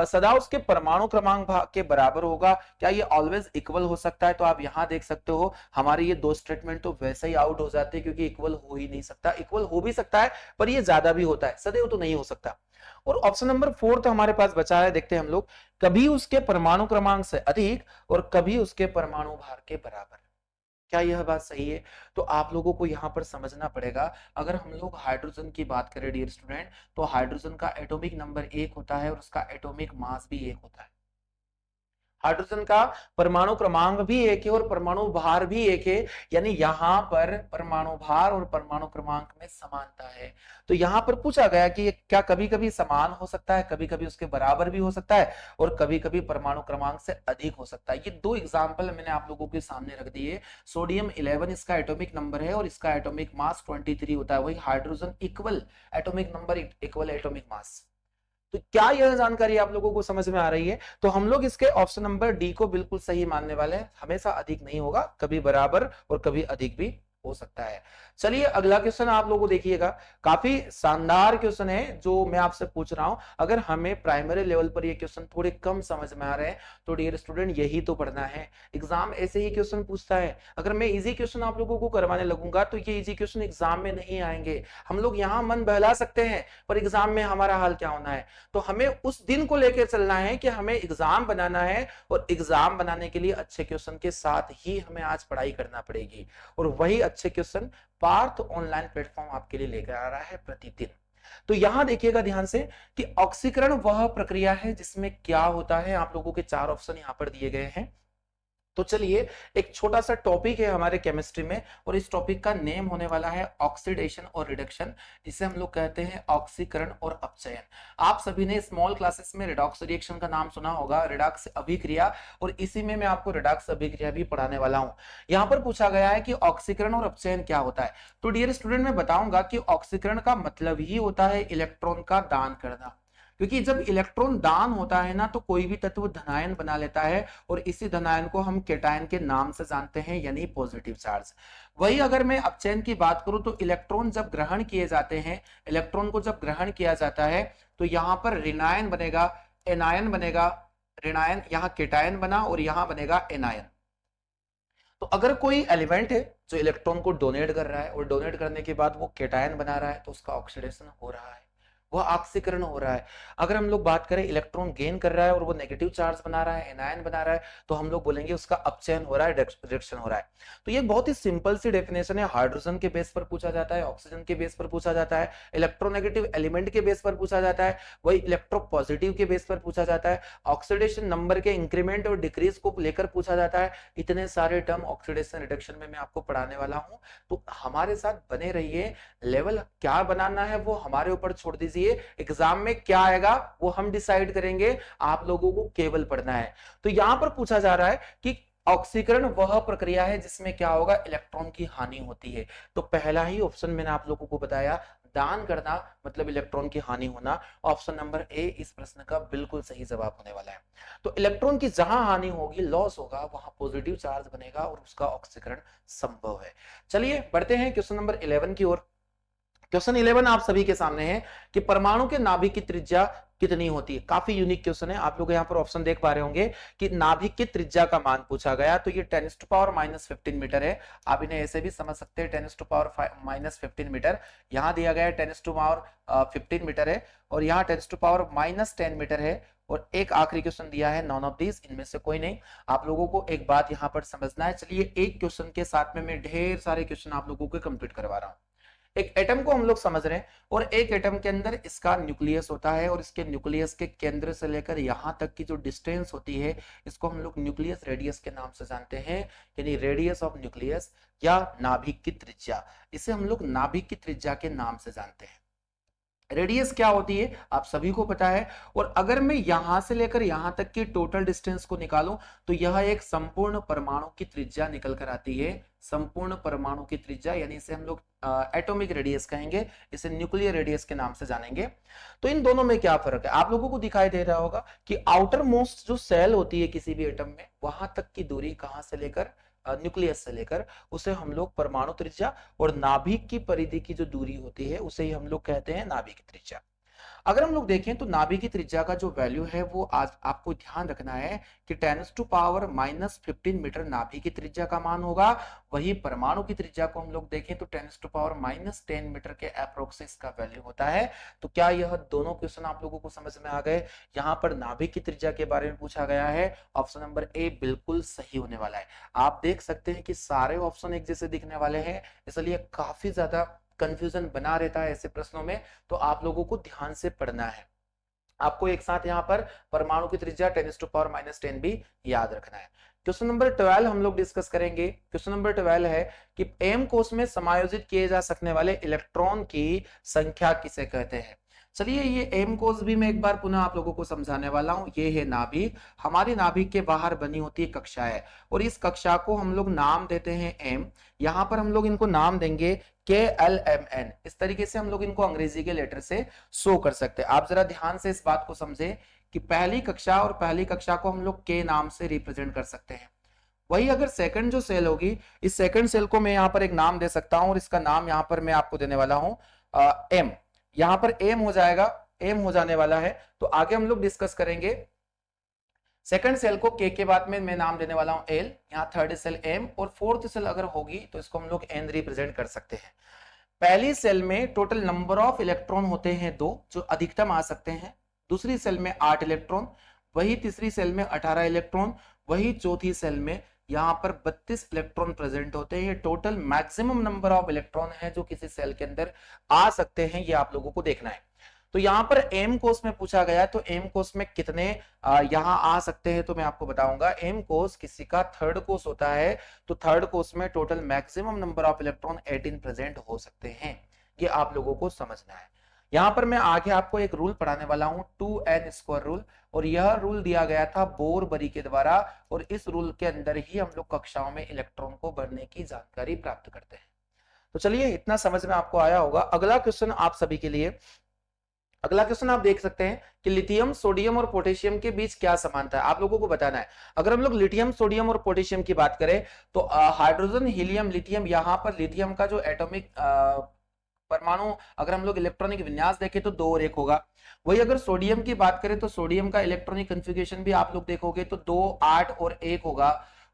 Speaker 1: सदा उसके परमाणु क्रमांक के बराबर होगा, क्या ये ऑलवेज इक्वल हो सकता है? तो आप यहां देख सकते हो हमारे ये 2 स्टेटमेंट तो वैसे ही आउट हो जाते हैं, क्योंकि इक्वल हो ही नहीं सकता। इक्वल हो भी सकता है पर ये ज्यादा भी होता है, सदैव तो नहीं हो सकता। और ऑप्शन नंबर 4 तो हमारे पास बचा है, देखते हैं हम लोग, कभी उसके परमाणु क्रमांक से अधिक और कभी उसके परमाणु भार के बराबर। क्या यह बात सही है? तो आप लोगों को यहां पर समझना पड़ेगा। अगर हम लोग हाइड्रोजन की बात करें डियर स्टूडेंट, तो हाइड्रोजन का एटॉमिक नंबर 1 होता है और उसका एटॉमिक मास भी 1 होता है। हाइड्रोजन का परमाणु क्रमांक भी 1 है और परमाणु भार भी 1 है, यानी यहां पर परमाणु भार और परमाणु क्रमांक में समानता है। तो यहां पर पूछा गया कि क्या कभी कभी समान हो सकता है, कभी कभी उसके बराबर भी हो सकता है और कभी कभी परमाणु क्रमांक से अधिक हो सकता है। ये 2 एग्जाम्पल मैंने आप लोगों के सामने रख दिए। सोडियम 11 इसका एटॉमिक नंबर है और इसका एटॉमिक मास 23 होता है, वही hydrogen equal atomic number equal atomic mass. तो क्या यह जानकारी आप लोगों को समझ में आ रही है? तो हम लोग इसके ऑप्शन नंबर डी को बिल्कुल सही मानने वाले हैं। हमेशा अधिक नहीं होगा, कभी बराबर और कभी अधिक भी हो सकता है। चलिए अगला क्वेश्चन आप लोगों को देखिएगा, काफी शानदार क्वेश्चन है जो मैं आपसे पूछ रहा हूं। अगर हमें प्राइमरी लेवल पर ये क्वेश्चन थोड़े कम समझ में आ रहे हैं तो डियर स्टूडेंट यही तो पढ़ना है, एग्जाम ऐसे ही क्वेश्चन पूछता है। अगर मैं इजी क्वेश्चन आप लोगों को करवाने लगूंगा तो ये इजी क्वेश्चन एग्जाम में नहीं आएंगे। हम लोग यहाँ मन बहला सकते हैं पर एग्जाम में हमारा हाल क्या होना है। तो हमें उस दिन को लेकर चलना है कि हमें एग्जाम बनाना है और एग्जाम बनाने के लिए अच्छे क्वेश्चन के साथ ही हमें आज पढ़ाई करना पड़ेगी। और वही अच्छे क्वेश्चन पार्थ ऑनलाइन प्लेटफॉर्म आपके लिए लेकर आ रहा है प्रतिदिन। तो यहां देखिएगा ध्यान से कि ऑक्सीकरण वह प्रक्रिया है जिसमें क्या होता है, आप लोगों के 4 ऑप्शन यहां पर दिए गए हैं। तो चलिए, एक छोटा सा टॉपिक है हमारे केमिस्ट्री में और इस टॉपिक का नेम होने वाला है ऑक्सीडेशन और रिडक्शन। इसे हम लोग कहते हैं ऑक्सीकरण और अपचयन। आप सभी ने स्मॉल क्लासेस में रिडॉक्स रिएक्शन का नाम सुना होगा, रिडॉक्स अभिक्रिया, और इसी में मैं आपको रिडॉक्स अभिक्रिया भी पढ़ाने वाला हूं। यहां पर पूछा गया है कि ऑक्सीकरण और अपचयन क्या होता है। तो डियर स्टूडेंट, मैं बताऊंगा कि ऑक्सीकरण का मतलब ही होता है इलेक्ट्रॉन का दान करना, क्योंकि जब इलेक्ट्रॉन दान होता है ना तो कोई भी तत्व धनायन बना लेता है और इसी धनायन को हम केटायन के नाम से जानते हैं, यानी पॉजिटिव चार्ज। वही अगर मैं अपचयन की बात करूं तो इलेक्ट्रॉन जब ग्रहण किए जाते हैं, इलेक्ट्रॉन को जब ग्रहण किया जाता है तो यहां पर ऋणायन बनेगा, एनायन बनेगा, ऋणायन, यहां केटायन बना और यहां बनेगा एनायन। तो अगर कोई एलिमेंट है जो इलेक्ट्रॉन को डोनेट कर रहा है और डोनेट करने के बाद वो केटायन बना रहा है तो उसका ऑक्सीडेशन हो रहा है, वह ऑक्सीकरण हो रहा है। अगर हम लोग बात करें इलेक्ट्रॉन गेन कर रहा है और वो नेगेटिव चार्ज बना रहा है, एनायन बना रहा है, तो हम लोग बोलेंगे उसका अपचयन हो रहा है, रिडक्शन हो रहा है। तो ये बहुत ही सिंपल सी डेफिनेशन है। हाइड्रोजन के बेस पर पूछा जाता है, ऑक्सीजन के बेस पर पूछा जाता है, इलेक्ट्रोनेगेटिव एलिमेंट के बेस पर पूछा जाता है, वही इलेक्ट्रोपॉजिटिव के बेस पर पूछा जाता है, ऑक्सीडेशन नंबर के इंक्रीमेंट और डिक्रीज को लेकर पूछा जाता है। इतने सारे टर्म ऑक्सीडेशन रिडक्शन में मैं आपको पढ़ाने वाला हूं, तो हमारे साथ बने रहिए। लेवल क्या बनाना है वो हमारे ऊपर छोड़ दीजिए, एग्जाम में क्या आएगा वो हम डिसाइड करेंगे, आप लोगों को केवल पढ़ना है। तो यहां पर पूछा जा रहा है कि ऑक्सीकरण वह प्रक्रिया है जिसमें क्या होगा, इलेक्ट्रॉन की हानि होती है। तो पहला ही ऑप्शन मैंने आप लोगों को बताया, दान करना मतलब इलेक्ट्रॉन की हानि होना। ऑप्शन नंबर ए इस प्रश्न का बिल्कुल सही जवाब होने वाला है। तो इलेक्ट्रॉन की जहां हानि होगी, लॉस होगा, वहां पॉजिटिव चार्ज बनेगा और उसका ऑक्सीकरण संभव है। चलिए बढ़ते हैं क्वेश्चन नंबर 11 की ओर। क्वेश्चन 11 आप सभी के सामने है कि परमाणु के नाभिक की त्रिज्या कितनी होती है। काफी यूनिक क्वेश्चन है। आप लोग यहाँ पर ऑप्शन देख पा रहे होंगे कि नाभिक की त्रिज्या का मान पूछा गया, तो ये 10⁻⁻15 मीटर है। आप इन्हें ऐसे भी समझ सकते हैं, 10⁻⁻15 मीटर। यहाँ दिया गया है 10⁻15 मीटर है और यहाँ 10⁻10 मीटर है। और एक आखिरी क्वेश्चन दिया है नॉन ऑफ दिस, इनमें से कोई नहीं। आप लोगों को एक बात यहाँ पर समझना है। चलिए, एक क्वेश्चन के साथ में मैं ढेर सारे क्वेश्चन आप लोगों को कंप्लीट करवा रहा हूँ। एक एटम को हम लोग समझ रहे हैं और एक एटम के अंदर इसका न्यूक्लियस होता है और इसके न्यूक्लियस के केंद्र से लेकर यहां तक की जो डिस्टेंस होती है, इसको हम लोग न्यूक्लियस रेडियस के नाम से जानते हैं, यानी रेडियस ऑफ न्यूक्लियस या नाभिक की त्रिज्या। इसे हम लोग नाभिक की त्रिज्या के नाम से जानते हैं। रेडियस क्या होती है आप सभी को पता है। और अगर मैं यहां से लेकर यहां तक की टोटल डिस्टेंस को निकालूं तो यह एक संपूर्ण परमाणु की त्रिज्या निकल कर आती है। संपूर्ण परमाणु की त्रिज्या, यानी इसे हम लोग एटॉमिक रेडियस कहेंगे, इसे न्यूक्लियर रेडियस के नाम से जानेंगे। तो इन दोनों में क्या फर्क है, आप लोगों को दिखाई दे रहा होगा कि आउटर मोस्ट जो सेल होती है किसी भी एटम में, वहां तक की दूरी कहां से लेकर, न्यूक्लियस से लेकर, उसे हम लोग परमाणु त्रिज्या, और नाभिक की परिधि की जो दूरी होती है उसे ही हम लोग कहते हैं नाभिक त्रिज्या। अगर हम लोग देखें तो नाभिक की त्रिज्या का जो वैल्यू है वो आज आपको ध्यान रखना है कि 10⁻⁻15 मीटर नाभिक की त्रिज्या का मान होगा। वही परमाणु की त्रिज्या को हम लोग देखें तो 10⁻10 मीटर के अप्रोक्स इसका वैल्यू होता है। तो क्या यह दोनों क्वेश्चन आप लोगों को समझ में आ गए। यहाँ पर नाभिक की त्रिज्या के बारे में पूछा गया है, ऑप्शन नंबर ए बिल्कुल सही होने वाला है। आप देख सकते हैं कि सारे ऑप्शन एक जैसे दिखने वाले हैं, इसलिए काफी ज्यादा कंफ्यूजन बना रहता है ऐसे प्रश्नों में। तो आप लोगों को ध्यान से पढ़ना है, आपको एक साथ यहाँ पर परमाणु की त्रिज्या 10⁻10 भी याद रखना है। क्वेश्चन नंबर 12 हम लोग डिस्कस करेंगे। क्वेश्चन नंबर 12 है कि एम कोश में समायोजित किए जा सकने वाले इलेक्ट्रॉन की संख्या किसे कहते हैं। चलिए, ये एम कोश भी मैं एक बार पुनः आप लोगों को समझाने वाला हूं। ये है नाभिक, हमारी नाभिक के बाहर बनी होती है कक्षा है और इस कक्षा को हम लोग नाम देते हैं एम। यहां पर हम लोग इनको नाम देंगे KLMN। इस तरीके से हम लोग इनको अंग्रेजी के लेटर से शो कर सकते हैं। आप जरा ध्यान से इस बात को समझे कि पहली कक्षा और पहली कक्षा को हम लोग के नाम से रिप्रेजेंट कर सकते हैं। वही अगर सेकंड जो सेल होगी, इस सेकंड सेल को मैं यहाँ पर एक नाम दे सकता हूं और इसका नाम यहाँ पर मैं आपको देने वाला हूं एम। यहाँ पर एम हो जाएगा, एम हो जाने वाला है। तो आगे हम लोग डिस्कस करेंगे। सेकंड सेल को के बाद में मैं नाम देने वाला हूं एल, यहाँ थर्ड सेल एम, और फोर्थ सेल अगर होगी तो इसको हम लोग एन रिप्रेजेंट कर सकते हैं। पहली सेल में टोटल नंबर ऑफ इलेक्ट्रॉन होते हैं 2, जो अधिकतम आ सकते हैं। दूसरी सेल में 8 इलेक्ट्रॉन, वही तीसरी सेल में 18 इलेक्ट्रॉन, वही चौथी सेल में यहाँ पर 32 इलेक्ट्रॉन प्रेजेंट होते हैं। ये total maximum number of electron है जो किसी सेल के अंदर आ सकते हैं, ये आप लोगों को देखना है। तो यहाँ पर एम कोस में पूछा गया, तो एम कोस में कितने यहाँ आ सकते हैं, तो मैं आपको बताऊंगा। एम कोस किसी का थर्ड कोस होता है, तो थर्ड कोस में total maximum number of electron 18 present हो सकते हैं, ये आप लोगों को समझना है। यहां पर मैं आगे आपको एक रूल पढ़ाने वाला हूं, 2n² रूल, और यह रूल दिया गया था बोरबरी के द्वारा, और इस रूल के अंदर ही हम लोग कक्षाओं में इलेक्ट्रॉन को भरने की जानकारी प्राप्त करते हैं। तो चलिए, इतना समझ में आपको आया होगा। अगला क्वेश्चन आप सभी के लिए, अगला क्वेश्चन आप देख सकते हैं कि लिथियम, सोडियम और पोटेशियम के बीच क्या समानता है, आप लोगों को बताना है। अगर हम लोग लिथियम, सोडियम और पोटेशियम की बात करें, तो हाइड्रोजन, हीलियम, लिथियम, यहाँ पर लिथियम का जो एटॉमिक परमाणु, अगर हम लोग इलेक्ट्रॉनिक विन्यास देखें तो 2 और 1 होगा। वही अगर सोडियम की बात करें तो सोडियम का इलेक्ट्रॉनिक कन्फिगरेशन भी आप लोग देखोगे तो 2, 8 और 1 होगा।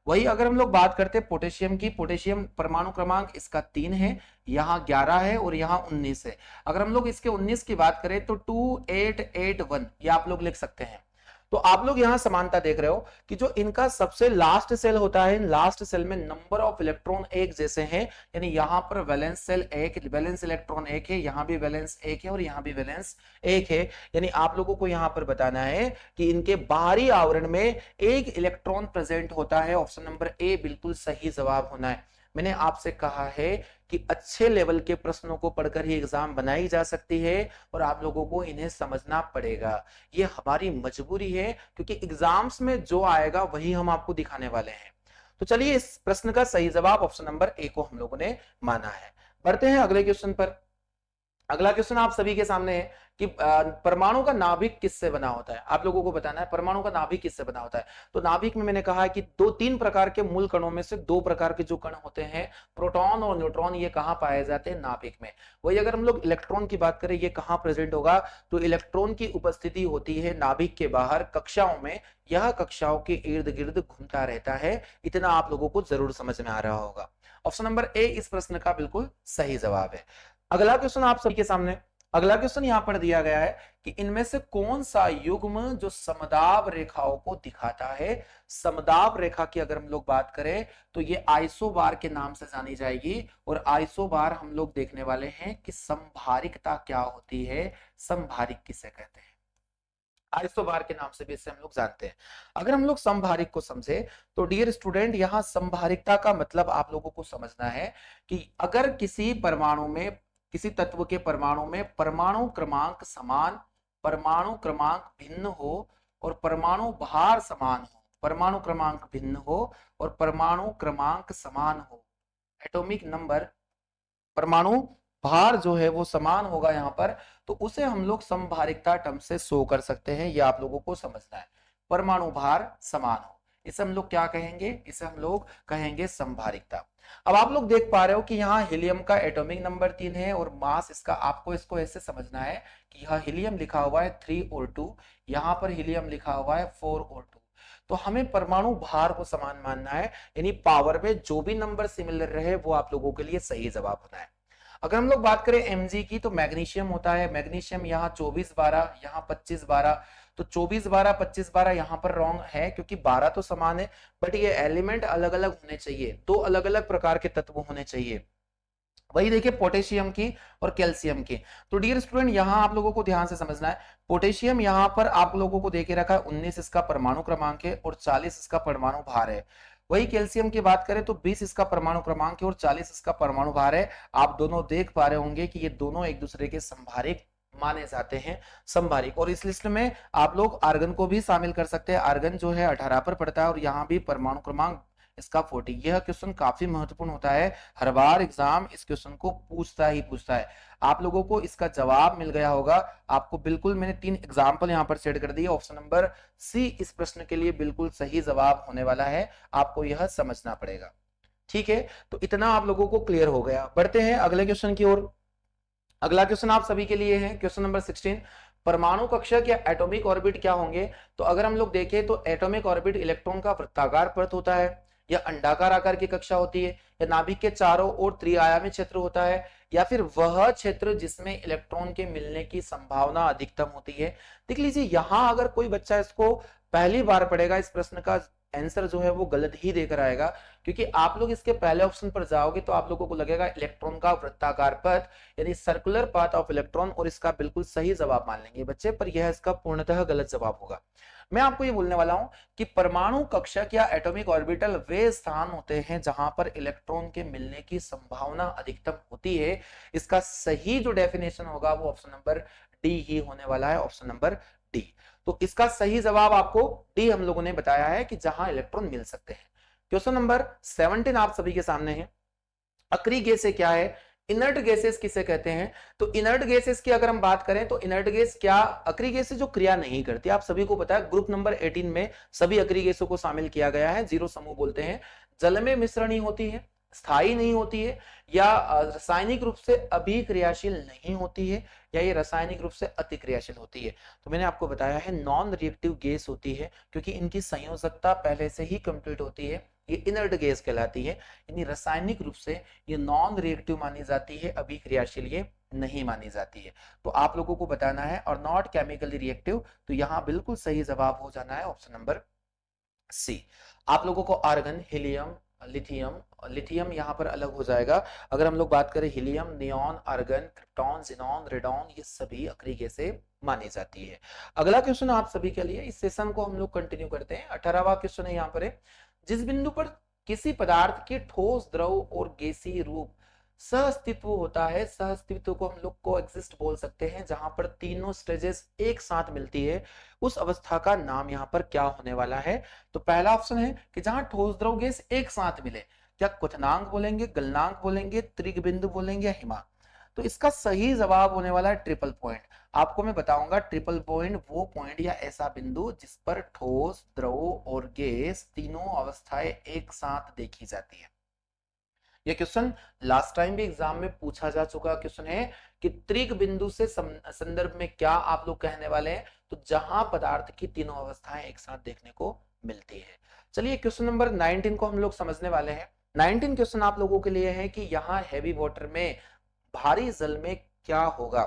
Speaker 1: वही अगर हम लोग बात करते हैं पोटेशियम की, पोटेशियम परमाणु क्रमांक इसका 3 है, यहाँ 11 है और यहाँ 19 है। अगर हम लोग इसके 19 की बात करें तो 2881 ये आप लोग लिख सकते हैं। तो आप लोग यहां समानता देख रहे हो कि जो इनका सबसे लास्ट सेल होता है, लास्ट सेल में नंबर ऑफ इलेक्ट्रॉन एक जैसे हैं, यानी यहां पर वैलेंस सेल एक, वैलेंस इलेक्ट्रॉन एक है, यहां भी वैलेंस एक है और यहां भी वैलेंस एक है। यानी आप लोगों को यहां पर बताना है कि इनके बाहरी आवरण में एक इलेक्ट्रॉन प्रेजेंट होता है। ऑप्शन नंबर ए बिल्कुल सही जवाब होना है। मैंने आपसे कहा है कि अच्छे लेवल के प्रश्नों को पढ़कर ही एग्जाम बनाई जा सकती है और आप लोगों को इन्हें समझना पड़ेगा। ये हमारी मजबूरी है, क्योंकि एग्जाम्स में जो आएगा वही हम आपको दिखाने वाले हैं। तो चलिए, इस प्रश्न का सही जवाब ऑप्शन नंबर ए को हम लोगों ने माना है। बढ़ते हैं अगले क्वेश्चन पर। अगला क्वेश्चन आप सभी के सामने है कि परमाणु का नाभिक किससे बना होता है, आप लोगों को बताना है परमाणु का नाभिक किससे बना होता है। तो नाभिक में मैंने कहा है कि 2-3 प्रकार के मूल कणों में से 2 प्रकार के जो कण होते हैं, प्रोटॉन और न्यूट्रॉन, ये कहां पाए जाते हैं, नाभिक में। वही अगर हम लोग इलेक्ट्रॉन की बात करें, ये कहां प्रेजेंट होगा, तो इलेक्ट्रॉन की उपस्थिति होती है नाभिक के बाहर कक्षाओं में, यह कक्षाओं के इर्द गिर्द घूमता रहता है। इतना आप लोगों को जरूर समझ में आ रहा होगा। ऑप्शन नंबर ए इस प्रश्न का बिल्कुल सही जवाब है। अगला क्वेश्चन आप सभी के सामने, अगला क्वेश्चन यहां पर दिया गया है कि इनमें से कौन सा युग्म जो समदाब रेखाओं को दिखाता है। समदाब रेखा की अगर हम लोग बात करें तो ये आइसोबार के नाम से जानी जाएगी, और आइसोबार हम लोग देखने वाले हैं कि संभारिकता क्या होती है, संभारिक किसे कहते हैं, आइसोबार के नाम से भी इसे हम लोग जानते हैं। अगर हम लोग संभारिक को समझे तो डियर स्टूडेंट, यहां संभारिकता का मतलब आप लोगों को समझना है कि अगर किसी परमाणु में, किसी तत्व के परमाणु में परमाणु क्रमांक समान, परमाणु क्रमांक भिन्न हो और परमाणु भार समान हो, परमाणु क्रमांक भिन्न हो और परमाणु क्रमांक समान हो, एटॉमिक नंबर, परमाणु भार जो है वो समान होगा यहाँ पर, तो उसे हम लोग संभारिकता टर्म से शो कर सकते हैं। ये आप लोगों को समझना है, परमाणु भार समान हो, इसे हम लोग क्या कहेंगे, इसे हम लोग कहेंगे संभारिकता। अब आप लोग देख पा रहे हो कि यहाँ हीलियम का एटॉमिक नंबर 3 है और मास इसका, आपको इसको ऐसे समझना है कि यह हीलियम लिखा हुआ है 3 और 2, यहाँ पर हीलियम लिखा हुआ है 4 और 2। तो हमें परमाणु भार को समान मानना है, यानी पावर में जो भी नंबर सिमिलर रहे वो आप लोगों के लिए सही जवाब होना है। अगर हम लोग बात करें Mg की, तो मैग्नीशियम होता है, मैग्नीशियम यहाँ 24-12, यहाँ 25-12, तो 24-12, 25-12 यहाँ पर रॉन्ग है क्योंकि 12 तो समान है, बट ये एलिमेंट अलग अलग होने चाहिए, 2 अलग अलग प्रकार के तत्व होने चाहिए। वही देखिए पोटेशियम की और कैल्शियम की। तो डियर स्टूडेंट, यहाँ आप लोगों को ध्यान से समझना है, पोटेशियम यहाँ पर आप लोगों को देके रखा है 19 इसका परमाणु क्रमांक है और 40 इसका परमाणु भार है। वही कैल्शियम की बात करें तो 20 इसका परमाणु क्रमांक है और 40 इसका परमाणु भार है। आप दोनों देख पा रहे होंगे कि ये दोनों एक दूसरे के संभारिक माने जाते हैं, संभारिक। और इस लिस्ट में आप लोग आर्गन को भी शामिल कर सकते हैं, आर्गन जो है 18 पर पड़ता है और यहाँ भी परमाणु क्रमांक इसका 40। यह क्वेश्चन काफी महत्वपूर्ण होता है, हर बार एग्जाम इस क्वेश्चन को पूछता ही पूछता है। आप लोगों को इसका जवाब मिल गया होगा, आपको बिल्कुल मैंने 3 एग्जाम्पल यहाँ पर सेट कर दिए। ऑप्शन नंबर सी इस प्रश्न के लिए बिल्कुल सही जवाब होने वाला है, आपको यह समझना पड़ेगा। ठीक है, तो इतना आप लोगों को क्लियर हो गया। बढ़ते हैं अगले क्वेश्चन की ओर। अगला क्वेश्चन आप सभी के लिए है क्वेश्चन नंबर 16, परमाणु कक्षक या एटॉमिक ऑर्बिट क्या होंगे। तो अगर हम लोग देखें तो एटॉमिक ऑर्बिट इलेक्ट्रॉन का वृत्ताकार परत होता है, या अंडाकार आकार की कक्षा होती है, या नाभिक के चारों ओर त्रिआयामी क्षेत्र होता है, या फिर वह क्षेत्र जिसमें इलेक्ट्रॉन के मिलने की संभावना अधिकतम होती है। देख लीजिए, यहां अगर कोई बच्चा इसको पहली बार पढ़ेगा, इस प्रश्न का आंसर जो है वो गलत ही देकर आएगा, क्योंकि आप लोग इसके पहले ऑप्शन पर जाओगे तो आप लोगों को लगेगा इलेक्ट्रॉन का वृत्ताकार पथ यानी सर्कुलर पाथ ऑफ इलेक्ट्रॉन, और इसका बिल्कुल सही जवाब मान लेंगे बच्चे, पर यह इसका पूर्णतः गलत जवाब होगा। मैं आपको ये बोलने वाला हूं कि परमाणु कक्षक या एटॉमिक ऑर्बिटल वे स्थान होते हैं जहां पर इलेक्ट्रॉन के मिलने की संभावना अधिकतम होती है। इसका सही जो डेफिनेशन होगा वो ऑप्शन नंबर डी ही होने वाला है, ऑप्शन नंबर डी। तो इसका सही जवाब आपको डी हम लोगों ने बताया है कि जहां इलेक्ट्रॉन मिल सकते हैं। क्वेश्चन नंबर 17 आप सभी के सामने है। अक्री गैस क्या है, इनर्ट गैसेस किसे कहते हैं? तो इनर्ट गैसेस की अगर हम बात करें तो इनर्ट गैस क्या, अक्री गैसेस जो क्रिया नहीं करती, आप सभी को पता है ग्रुप नंबर 18 में सभी अक्री गैसों को शामिल किया गया है, जीरो समूह बोलते हैं, जल में मिश्रणी होती है, स्थायी नहीं होती है, या रासायनिक रूप से अभिक्रियाशील नहीं होती है, या ये रासायनिक रूप से अतिक्रियाशील होती है। तो मैंने आपको बताया है नॉन रिएक्टिव गैस होती है, क्योंकि इनकी संयोजकता पहले से ही कंप्लीट होती है, ये इनर्ट गैस कहलाती है, यानी रासायनिक रूप से ये नॉन रिएक्टिव मानी जाती है, अभिक्रियाशील ये नहीं मानी जाती है। तो आप लोगों को बताना है, और नॉट केमिकली रिएक्टिव, तो यहां बिल्कुल सही जवाब हो जाना है ऑप्शन नंबर सी। आप लोगों को आर्गन, हीलियम, लिथियम, लिथियम यहां पर अलग हो जाएगा। अगर हम लोग बात करें helium, neon, argon, krypton, xenon, radon, ये सभी अक्री गैसें मानी जाती है। अगला क्वेश्चन आप सभी के लिए, इस सेशन को हम लोग कंटिन्यू करते हैं। 18वां क्वेश्चन है यहाँ पर है, जिस बिंदु पर किसी पदार्थ के ठोस, द्रव और गैसीय रूप सहअस्तित्व होता है, सहअस्तित्व को हम लोग कोएग्जिस्ट बोल सकते हैं, जहां पर तीनों स्टेजेस एक साथ मिलती है, उस अवस्था का नाम यहाँ पर क्या होने वाला है? तो पहला ऑप्शन है कि जहां ठोस, द्रव, गैस एक साथ मिले, क्या क्वथनांक बोलेंगे, गलनांक बोलेंगे, त्रिक बिंदु बोलेंगे या हिमा? तो इसका सही जवाब होने वाला है ट्रिपल पॉइंट। आपको मैं बताऊंगा ट्रिपल पॉइंट वो पॉइंट या ऐसा बिंदु जिस पर ठोस, द्रव और गैस तीनों अवस्थाएं एक साथ देखी जाती है। यह क्वेश्चन लास्ट टाइम भी एग्जाम में पूछा जा चुका क्वेश्चन है कि त्रिक बिंदु से संदर्भ में क्या आप लोग कहने वाले हैं? तो जहां पदार्थ की तीनों अवस्थाएं एक साथ देखने को मिलती है। चलिए क्वेश्चन नंबर 19 को हम लोग समझने वाले हैं। 19 क्वेश्चन आप लोगों के लिए है कि यहाँ हैवी वाटर में, भारी जल में क्या होगा?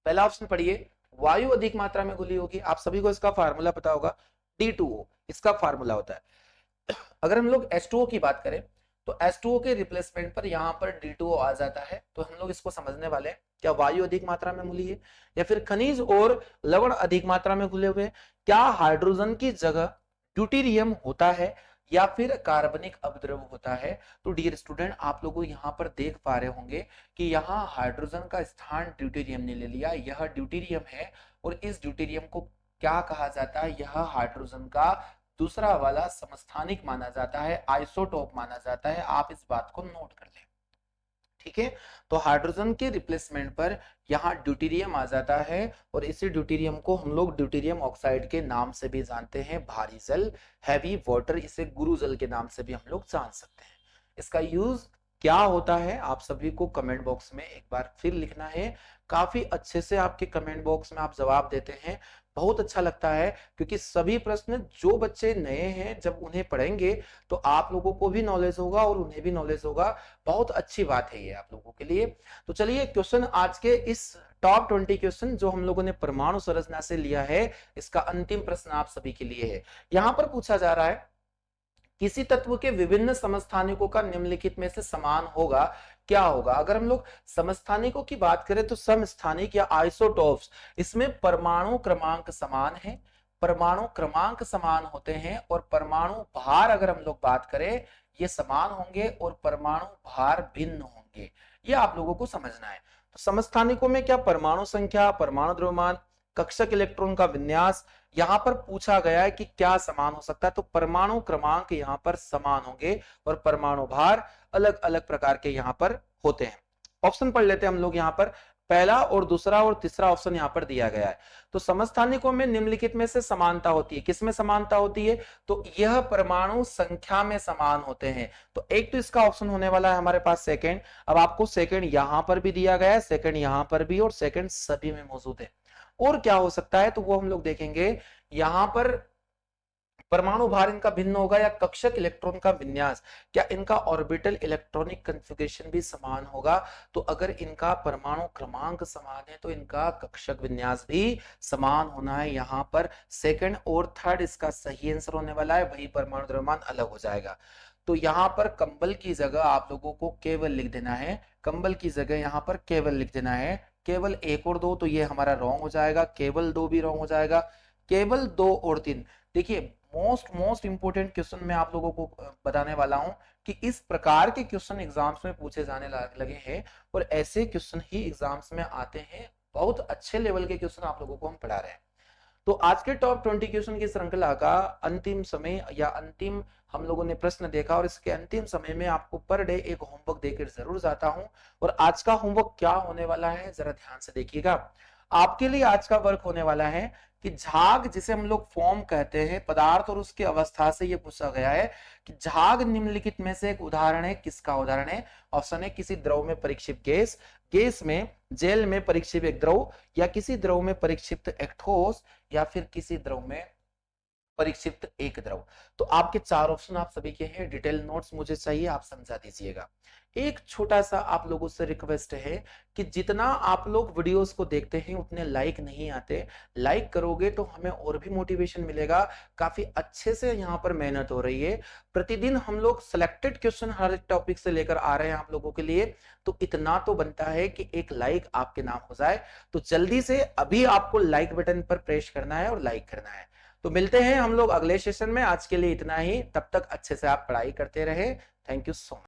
Speaker 1: पहला ऑप्शन पढ़िए, वायु अधिक मात्रा में घुली होगी। आप सभी को इसका फार्मूला पता होगा, D2O इसका फार्मूला होता है। अगर हम लोग H2O की बात करें तो H2O के रिप्लेसमेंट पर यहाँ पर D2O आ जाता है। तो हम लोग इसको समझने वाले हैं, क्या वायु अधिक मात्रा में घुली है, या फिर खनिज और लवण अधिक मात्रा में घुले हुए, क्या हाइड्रोजन की जगह ड्यूटेरियम होता है, या फिर कार्बनिक अपद्रव होता है? तो डियर स्टूडेंट, आप लोग यहाँ पर देख पा रहे होंगे कि यहाँ हाइड्रोजन का स्थान ड्यूटेरियम ने ले लिया, यह ड्यूटेरियम है, और इस ड्यूटेरियम को क्या कहा जाता है? यह हाइड्रोजन का दूसरा वाला समस्थानिक माना जाता है, आइसोटोप माना जाता है। आप इस बात को नोट कर लें, ठीक है। तो हाइड्रोजन के रिप्लेसमेंट पर यहाँ ड्यूटेरियम आ जाता है, और इसी ड्यूटेरियम को हम लोग ड्यूटेरियम ऑक्साइड के नाम से भी जानते हैं, भारी जल, हैवी वाटर, इसे गुरु जल के नाम से भी हम लोग जान सकते हैं। इसका यूज क्या होता है आप सभी को कमेंट बॉक्स में एक बार फिर लिखना है। काफी अच्छे से आपके कमेंट बॉक्स में आप जवाब देते हैं, बहुत अच्छा लगता है, क्योंकि सभी प्रश्न जो बच्चे नए हैं जब उन्हें पढ़ेंगे तो आप लोगों को भी नॉलेज होगा और उन्हें भी नॉलेज होगा। बहुत अच्छी बात है ये आप लोगों के लिए। तो चलिए क्वेश्चन, आज के इस टॉप 20 क्वेश्चन जो हम लोगों ने परमाणु संरचना से लिया है, इसका अंतिम प्रश्न आप सभी के लिए है। यहां पर पूछा जा रहा है, किसी तत्व के विभिन्न समस्थानिकों का निम्नलिखित में से समान होगा, क्या होगा? अगर हम लोग समस्थानिकों की बात करें तो समस्थानिक या आइसोटोप्स, इसमें परमाणु क्रमांक समान है, परमाणु क्रमांक समान होते हैं, और परमाणु भार अगर हम लोग बात करें ये समान होंगे, और परमाणु भार भिन्न होंगे। ये आप लोगों को समझना है। तो समस्थानिकों में क्या परमाणु संख्या, परमाणु द्रव्यमान, कक्षक इलेक्ट्रॉन का विन्यास, यहां पर पूछा गया है कि क्या समान हो सकता है? तो परमाणु क्रमांक यहां पर समान होंगे, और परमाणु भार अलग अलग प्रकार के यहां पर होते हैं। ऑप्शन पढ़ लेते हैं हम लोग यहाँ पर, पहला और दूसरा और तीसरा ऑप्शन यहाँ पर दिया गया है। तो समस्थानिकों में निम्नलिखित में से समानता होती है, किसमें समानता होती है? तो यह परमाणु संख्या में समान होते हैं। तो एक तो इसका ऑप्शन होने वाला है हमारे पास सेकंड। अब आपको सेकंड यहां पर भी दिया गया है, सेकंड यहां पर भी, और सेकंड सभी में मौजूद है। और क्या हो सकता है? तो वो हम लोग देखेंगे। यहां पर परमाणु भार इनका भिन्न होगा या कक्षक इलेक्ट्रॉन का विन्यास, क्या इनका ऑर्बिटल इलेक्ट्रॉनिक कन्फिगरेशन भी समान होगा? तो अगर इनका परमाणु क्रमांक समान है तो इनका कक्षक विन्यास भी समान होना है। यहां पर सेकंड और थर्ड इसका सही आंसर होने वाला है, वही परमाणु द्रव्यमान अलग हो जाएगा। तो यहां पर कंबल की जगह आप लोगों को केवल लिख देना है, कंबल की जगह यहां पर केवल लिख देना है। केवल 1 और 2 तो ये हमारा रॉन्ग हो जाएगा, केवल 2 भी रॉन्ग हो जाएगा, केवल 2 और 3। देखिए मोस्ट इंपोर्टेंट क्वेश्चन मैं आप लोगों को बताने वाला हूं कि इस प्रकार के क्वेश्चन एग्जाम्स में पूछे जाने लगे हैं और ऐसे क्वेश्चन ही एग्जाम्स में आते हैं। बहुत अच्छे लेवल के क्वेश्चन आप लोगों को हम पढ़ा रहे हैं। तो आज के टॉप 20 क्वेश्चन की श्रृंखला का अंतिम समय या अंतिम हम लोगों ने प्रश्न देखा और इसके अंतिम समय में आपको पर डे एक होमवर्क देकर जरूर जाता हूं। और आज का होमवर्क क्या होने वाला है जरा ध्यान से देखिएगा। आपके लिए आज का वर्क होने वाला है कि झाग जिसे हम लोग फॉर्म कहते हैं पदार्थ और उसकी अवस्था से ये पूछा गया है कि झाग निम्नलिखित में से एक उदाहरण है, किसका उदाहरण है? ऑप्शन है किसी द्रव में परीक्षित गैस, गैस में जेल में परीक्षित एक द्रव, या किसी द्रव में परीक्षित एक ठोस, या फिर किसी द्रव में परीक्षित एक द्रव। तो आपके 4 ऑप्शन आप सभी के हैं, डिटेल नोट्स मुझे चाहिए, आप समझा दीजिएगा। एक छोटा सा आप लोगों से रिक्वेस्ट है कि जितना आप लोग वीडियोस को देखते हैं उतने लाइक नहीं आते, लाइक करोगे तो हमें और भी मोटिवेशन मिलेगा। काफी अच्छे से यहाँ पर मेहनत हो रही है, प्रतिदिन हम लोग सिलेक्टेड क्वेश्चन हर एक टॉपिक से लेकर आ रहे हैं आप लोगों के लिए। तो इतना तो बनता है कि एक लाइक आपके नाम हो जाए। तो जल्दी से अभी आपको लाइक बटन पर प्रेस करना है और लाइक करना है। तो मिलते हैं हम लोग अगले सेशन में, आज के लिए इतना ही। तब तक अच्छे से आप पढ़ाई करते रहे। Thank you so much.